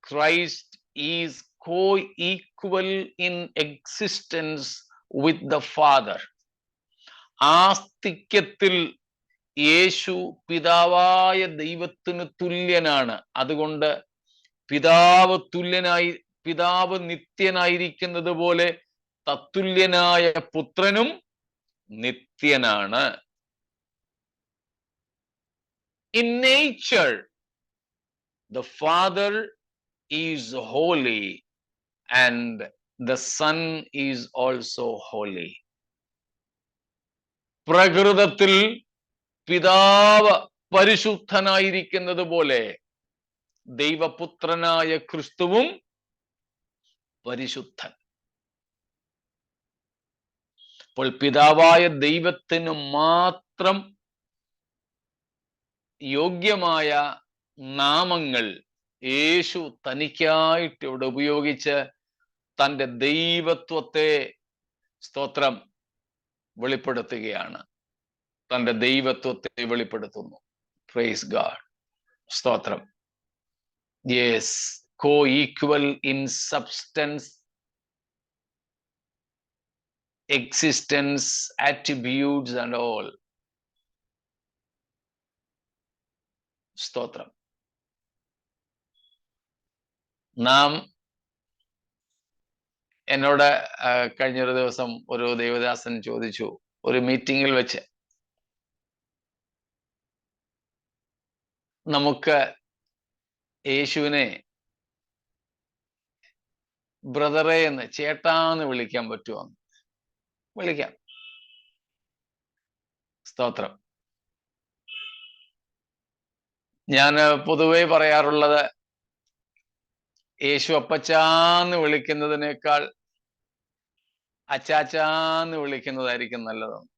S1: Christ is co equal in existence with the father. ആസ്തിക്യത്തിൽ യേശു പിതാവായ ദൈവത്തിന് തുല്യനാണ്. അതുകൊണ്ട് പിതാവ് നിത്യനായിരിക്കുന്നത് പോലെ തത്തുല്യനായ പുത്രനും നിത്യനാണ്. In nature, the Father is holy and the Son is also holy. പ്രകൃതത്തിൽ പിതാവ് പരിശുദ്ധനായിരിക്കുന്നത് പോലെ ദൈവപുത്രനായ ക്രിസ്തുവും പരിശുദ്ധൻ. അപ്പോൾ പിതാവായ ദൈവത്തിന് മാത്രം യോഗ്യമായ നാമങ്ങൾ യേശു തനിക്കായിട്ട് ഇവിടെ ഉപയോഗിച്ച് തൻ്റെ ദൈവത്വത്തെ, സ്തോത്രം, വെളിപ്പെടുത്തുകയാണ്. തൻ്റെ ദൈവത്വത്തെ വെളിപ്പെടുത്തുന്നു. Praise God. സ്തോത്രം. Yes, co equal in substance, existence, attributes and all. സ്തോത്രം. എന്നോട് കഴിഞ്ഞൊരു ദിവസം ഒരു ദേവദാസൻ ചോദിച്ചു, ഒരു മീറ്റിങ്ങിൽ വെച്ച്, നമുക്ക് യേശുവിനെ ബ്രദറെ എന്ന്, ചേട്ടാന്ന് വിളിക്കാൻ പറ്റുമോ? വിളിക്കാം. സ്തോത്രം. ഞാൻ പൊതുവെ പറയാറുള്ളത്, യേശു അപ്പച്ചാന്ന് വിളിക്കുന്നതിനേക്കാൾ അച്ചാച്ചാന്ന് വിളിക്കുന്നതായിരിക്കും നല്ലതെന്ന്.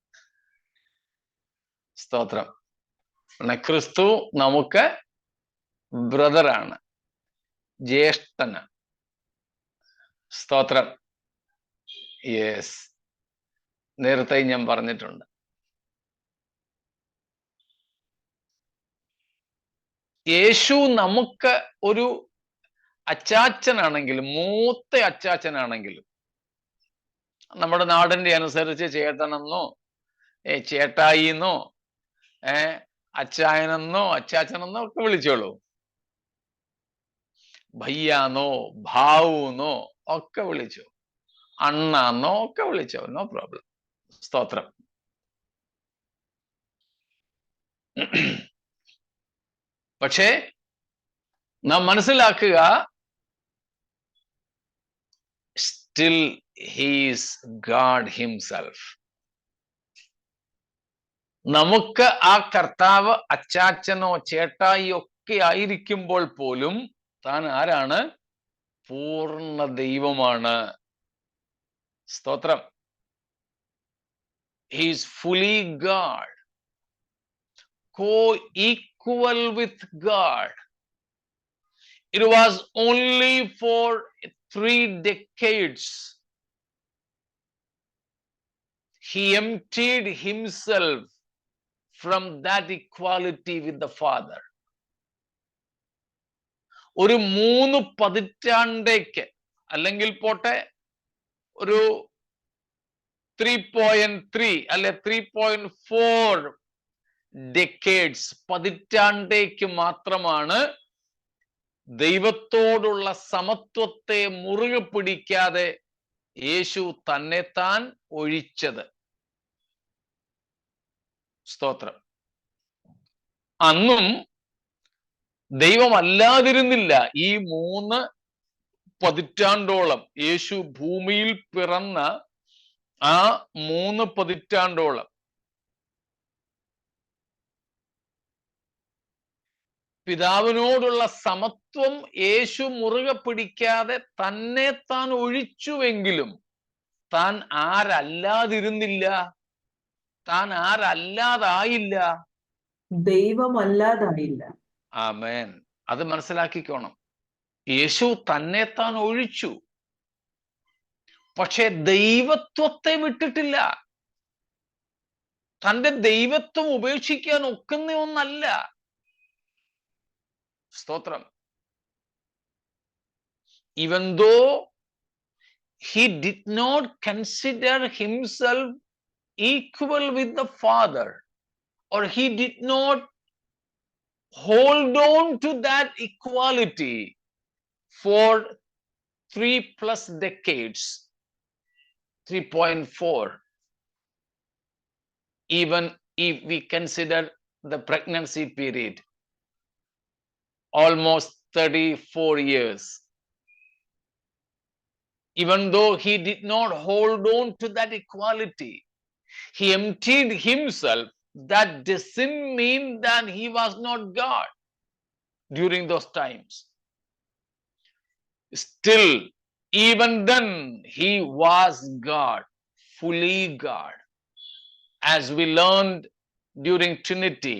S1: സ്തോത്രം. ക്രിസ്തു നമുക്ക് ബ്രദറാണ്, ജ്യേഷ്ഠന്. സ്തോത്രം. യെസ്, നേരത്തെ ഞാൻ പറഞ്ഞിട്ടുണ്ട്. യേശു നമുക്ക് ഒരു അച്ചാച്ചനാണെങ്കിലും, മൂത്ത അച്ചാച്ചനാണെങ്കിലും, നമ്മുടെ നാടിന്റെ അനുസരിച്ച് ചേട്ടനെന്നോ ചേട്ടായിന്നോ അച്ചായനെന്നോ അച്ചാച്ചനെന്നോ ഒക്കെ വിളിച്ചോളൂ. ഭയ്യാന്നോ ഭാവുന്നോ ഒക്കെ വിളിച്ചോ, അണ്ണാന്നോ ഒക്കെ വിളിച്ചോ, നോ പ്രോബ്ലം. സ്തോത്രം. പക്ഷേ നാം മനസ്സിലാക്കുക, still he is God himself. നമുക്ക് ആ കർത്താവ് അച്ചാച്ചനോ ചേട്ടായിയോ ഒക്കെ ആയിരിക്കുമ്പോൾ പോലും താൻ ആരാണ്? പൂർണ്ണ ദൈവമാണ്. സ്തോത്രം. He is fully God, co-equal with God. It was only for 3 decades he emptied himself from that equality with the Father. ഒരു 3 പതിറ്റാണ്ടേക്ക് അല്ലെങ്കിൽ പോട്ടെ ഒരു 3.3 അല്ലെ 3.4 ഡെക്കേഡ്സ് പതിറ്റാണ്ടേക്ക് മാത്രമാണ് ദൈവത്തോടുള്ള സമത്വത്തെ മുറുകെ പിടിക്കാതെ യേശു തന്നെത്താൻ ഒഴിച്ചത്. സ്തോത്രം. അന്നും ദൈവമല്ലാതിരുന്നില്ല. ഈ 3 പതിറ്റാണ്ടോളം യേശു ഭൂമിയിൽ പിറന്ന ആ 3 പതിറ്റാണ്ടോളം പിതാവിനോടുള്ള സമത്വം യേശു മുറുകെ പിടിക്കാതെ തന്നെ താൻ ഒഴിച്ചുവെങ്കിലും താൻ ആരല്ലാതിരുന്നില്ല, താൻ ആരല്ലാതായില്ല,
S4: ദൈവമല്ലാതായില്ല.
S1: ആമേൻ. അത് മനസ്സിലാക്കിക്കോണം. യേശു തന്നെ താൻ ഒഴിച്ചു, പക്ഷെ ദൈവത്വത്തെ വിട്ടിട്ടില്ല. തന്റെ ദൈവത്വം ഉപേക്ഷിക്കാൻ ഒക്കുന്ന ഒന്നല്ല. സ്തോത്രം. Even though he did not consider himself equal with the Father, or he did not hold on to that equality for 3+ decades, 3.4, even if we consider the pregnancy period, almost 34 years. Even though he did not hold on to that equality, he emptied himself. That doesn't mean that he was not God during those times. Still, even then, he was God, fully God. As we learned during Trinity,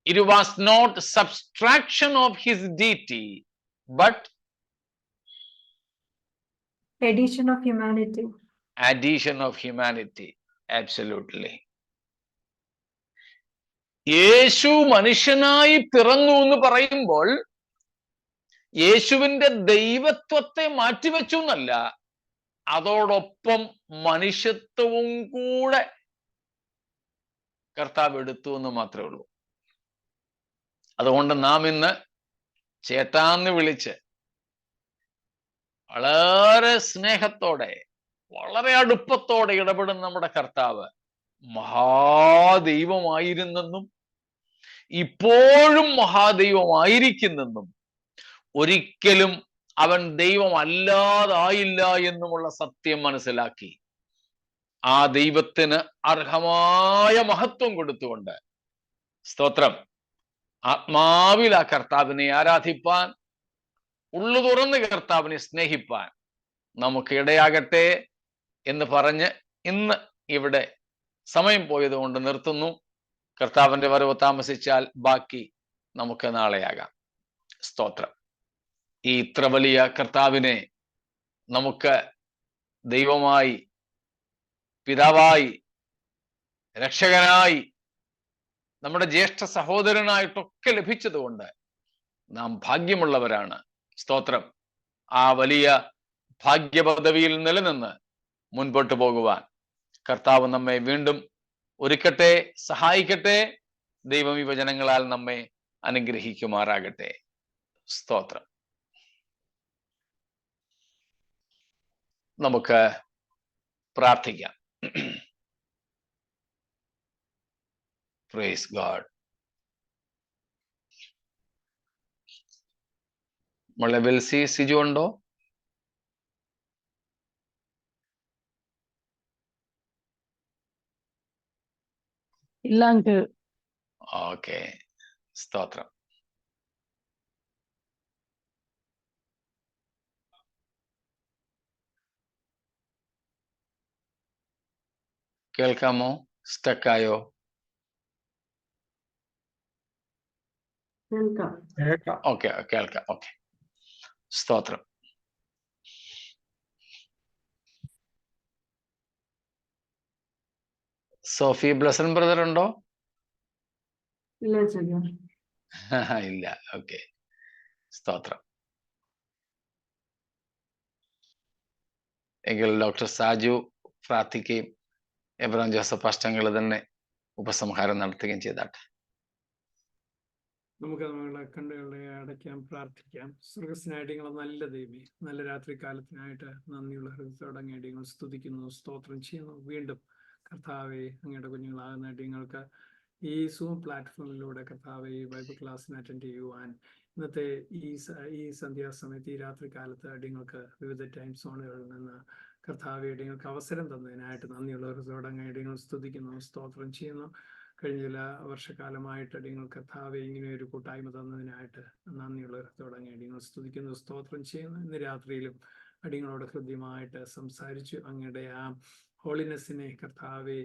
S1: it was not subtraction of his deity, but
S4: Addition of humanity.
S1: addition of humanity. Absolutely. യേശു മനുഷ്യനായി പിറന്നു എന്ന് പറയുമ്പോൾ യേശുവിന്റെ ദൈവത്വത്തെ മാറ്റിവെച്ചു എന്നല്ല, അതോടൊപ്പം മനുഷ്യത്വവും കൂടെ കർത്താവ് എടുത്തു എന്ന് മാത്രമേ ഉള്ളൂ. അതുകൊണ്ട് നാം ഇന്ന് ചേട്ടാന്ന് വിളിച്ച് വളരെ സ്നേഹത്തോടെ വളരെ അടുപ്പത്തോടെ ഇടപെടുന്ന നമ്മുടെ കർത്താവ് മഹാദൈവമായിരുന്നെന്നും ഇപ്പോഴും മഹാദൈവമായിരിക്കുന്നെന്നും ഒരിക്കലും അവൻ ദൈവമല്ലാതായില്ല എന്നുമുള്ള സത്യം മനസ്സിലാക്കി ആ ദൈവത്തിന് അർഹമായ മഹത്വം കൊടുത്തുകൊണ്ട് സ്തോത്രം ആത്മാവിൽ ആ കർത്താവിനെ ആരാധിപ്പാൻ, ഉള്ളു തുറന്ന് കർത്താവിനെ സ്നേഹിപ്പാൻ നമുക്ക് ഇടയാകട്ടെ എന്ന് പറഞ്ഞ് ഇന്ന് ഇവിടെ സമയം പോയത് കൊണ്ട് നിർത്തുന്നു. കർത്താവിന്റെ വരവ് താമസിച്ചാൽ ബാക്കി നമുക്ക് നാളെയാകാം. സ്തോത്രം. ഈ ഇത്ര വലിയ കർത്താവിനെ നമുക്ക് ദൈവമായി, പിതാവായി, രക്ഷകനായി, നമ്മുടെ ജ്യേഷ്ഠ സഹോദരനായിട്ടൊക്കെ ലഭിച്ചതുകൊണ്ട് നാം ഭാഗ്യമുള്ളവരാണ്. സ്തോത്രം. ആ വലിയ ഭാഗ്യപദവിയിൽ നിലനിന്ന് മുൻപോട്ട് പോകുവാൻ കർത്താവ് നമ്മെ വീണ്ടും ഒരുക്കട്ടെ, സഹായിക്കട്ടെ. ദൈവം ഈ വചനങ്ങളാൽ നമ്മെ അനുഗ്രഹിക്കുമാറാകട്ടെ. സ്തോത്രം. നമുക്ക് പ്രാർത്ഥിക്കാം. Praise God. നമ്മളെ വെൽസി സിജു ഉണ്ടോ?
S4: ഇല്ല അങ്കിൾ.
S1: ഓക്കെ, സ്തോത്രം. കേൾക്കാമോ? സ്റ്റക്കായോ?
S4: കേൾക്കാം.
S1: ഓക്കെ, കേൾക്കാം. ഓക്കെ, സ്തോത്രം. സോഫി ബ്ലസൻ ബ്രദർ ഉണ്ടോ?
S4: ഇല്ല അച്ഛാ.
S1: ഇല്ല. ഓക്കെ, സ്തോത്രം. എങ്കിൽ ഡോക്ടർ സാജു പ്രാർത്ഥിക്കുകയും എബ്രഹാം ജോസഫ് അഷ്ടങ്ങൾ തന്നെ ഉപസംഹാരം നടത്തുകയും ചെയ്താട്ടെ.
S5: നമുക്ക് നമ്മളെ കണ്ണുകളെ അടയ്ക്കാം, പ്രാർത്ഥിക്കാം. സ്വർഗസ്നായിട്ടിങ്ങളെ നല്ല ദൈവമേ, നല്ല രാത്രി കാലത്തിനായിട്ട് നന്ദിയുള്ള ഹൃദയത്തോടെ അങ്ങേടിങ്ങൾ സ്തുതിക്കുന്നു, സ്തോത്രം ചെയ്യുന്നു. വീണ്ടും കർത്താവെ, അങ്ങയുടെ കുഞ്ഞുങ്ങളാകുന്ന നിങ്ങൾക്ക് ഈ സൂം പ്ലാറ്റ്ഫോമിലൂടെ കർത്താവെ ഈ ബൈബിൾ ക്ലാസ്സിന് അറ്റൻഡ് ചെയ്യുവാൻ ഇന്നത്തെ ഈ സന്ധ്യാസമയത്ത്, ഈ രാത്രി കാലത്ത് അടിങ്ങൾക്ക് വിവിധ ടൈം സോണുകളിൽ നിന്ന് കർത്താവെ അടിങ്ങൾക്ക് അവസരം തന്നതിനായിട്ട് നന്ദിയുള്ള ഹൃദയത്തോടെ അങ്ങേടിങ്ങൾ സ്തുതിക്കുന്നു, സ്തോത്രം ചെയ്യുന്നു. കഴിഞ്ഞ ചില വർഷക്കാലമായിട്ട് അടിയങ്ങൾ കർത്താവെ ഇങ്ങനെ ഒരു കൂട്ടായ്മ തന്നതിനായിട്ട് നന്ദിയുള്ള ഹൃദയത്തോടെ അടിയങ്ങൾ സ്തുതിക്കുന്നു, സ്തോത്രം ചെയ്യുന്നു. ഇന്ന് രാത്രിയിലും അടിയങ്ങളോട് ഹൃദ്യമായിട്ട് സംസാരിച്ചു. അങ്ങയുടെ ആ ഹോളിനെസ്സിനെ കർത്താവെ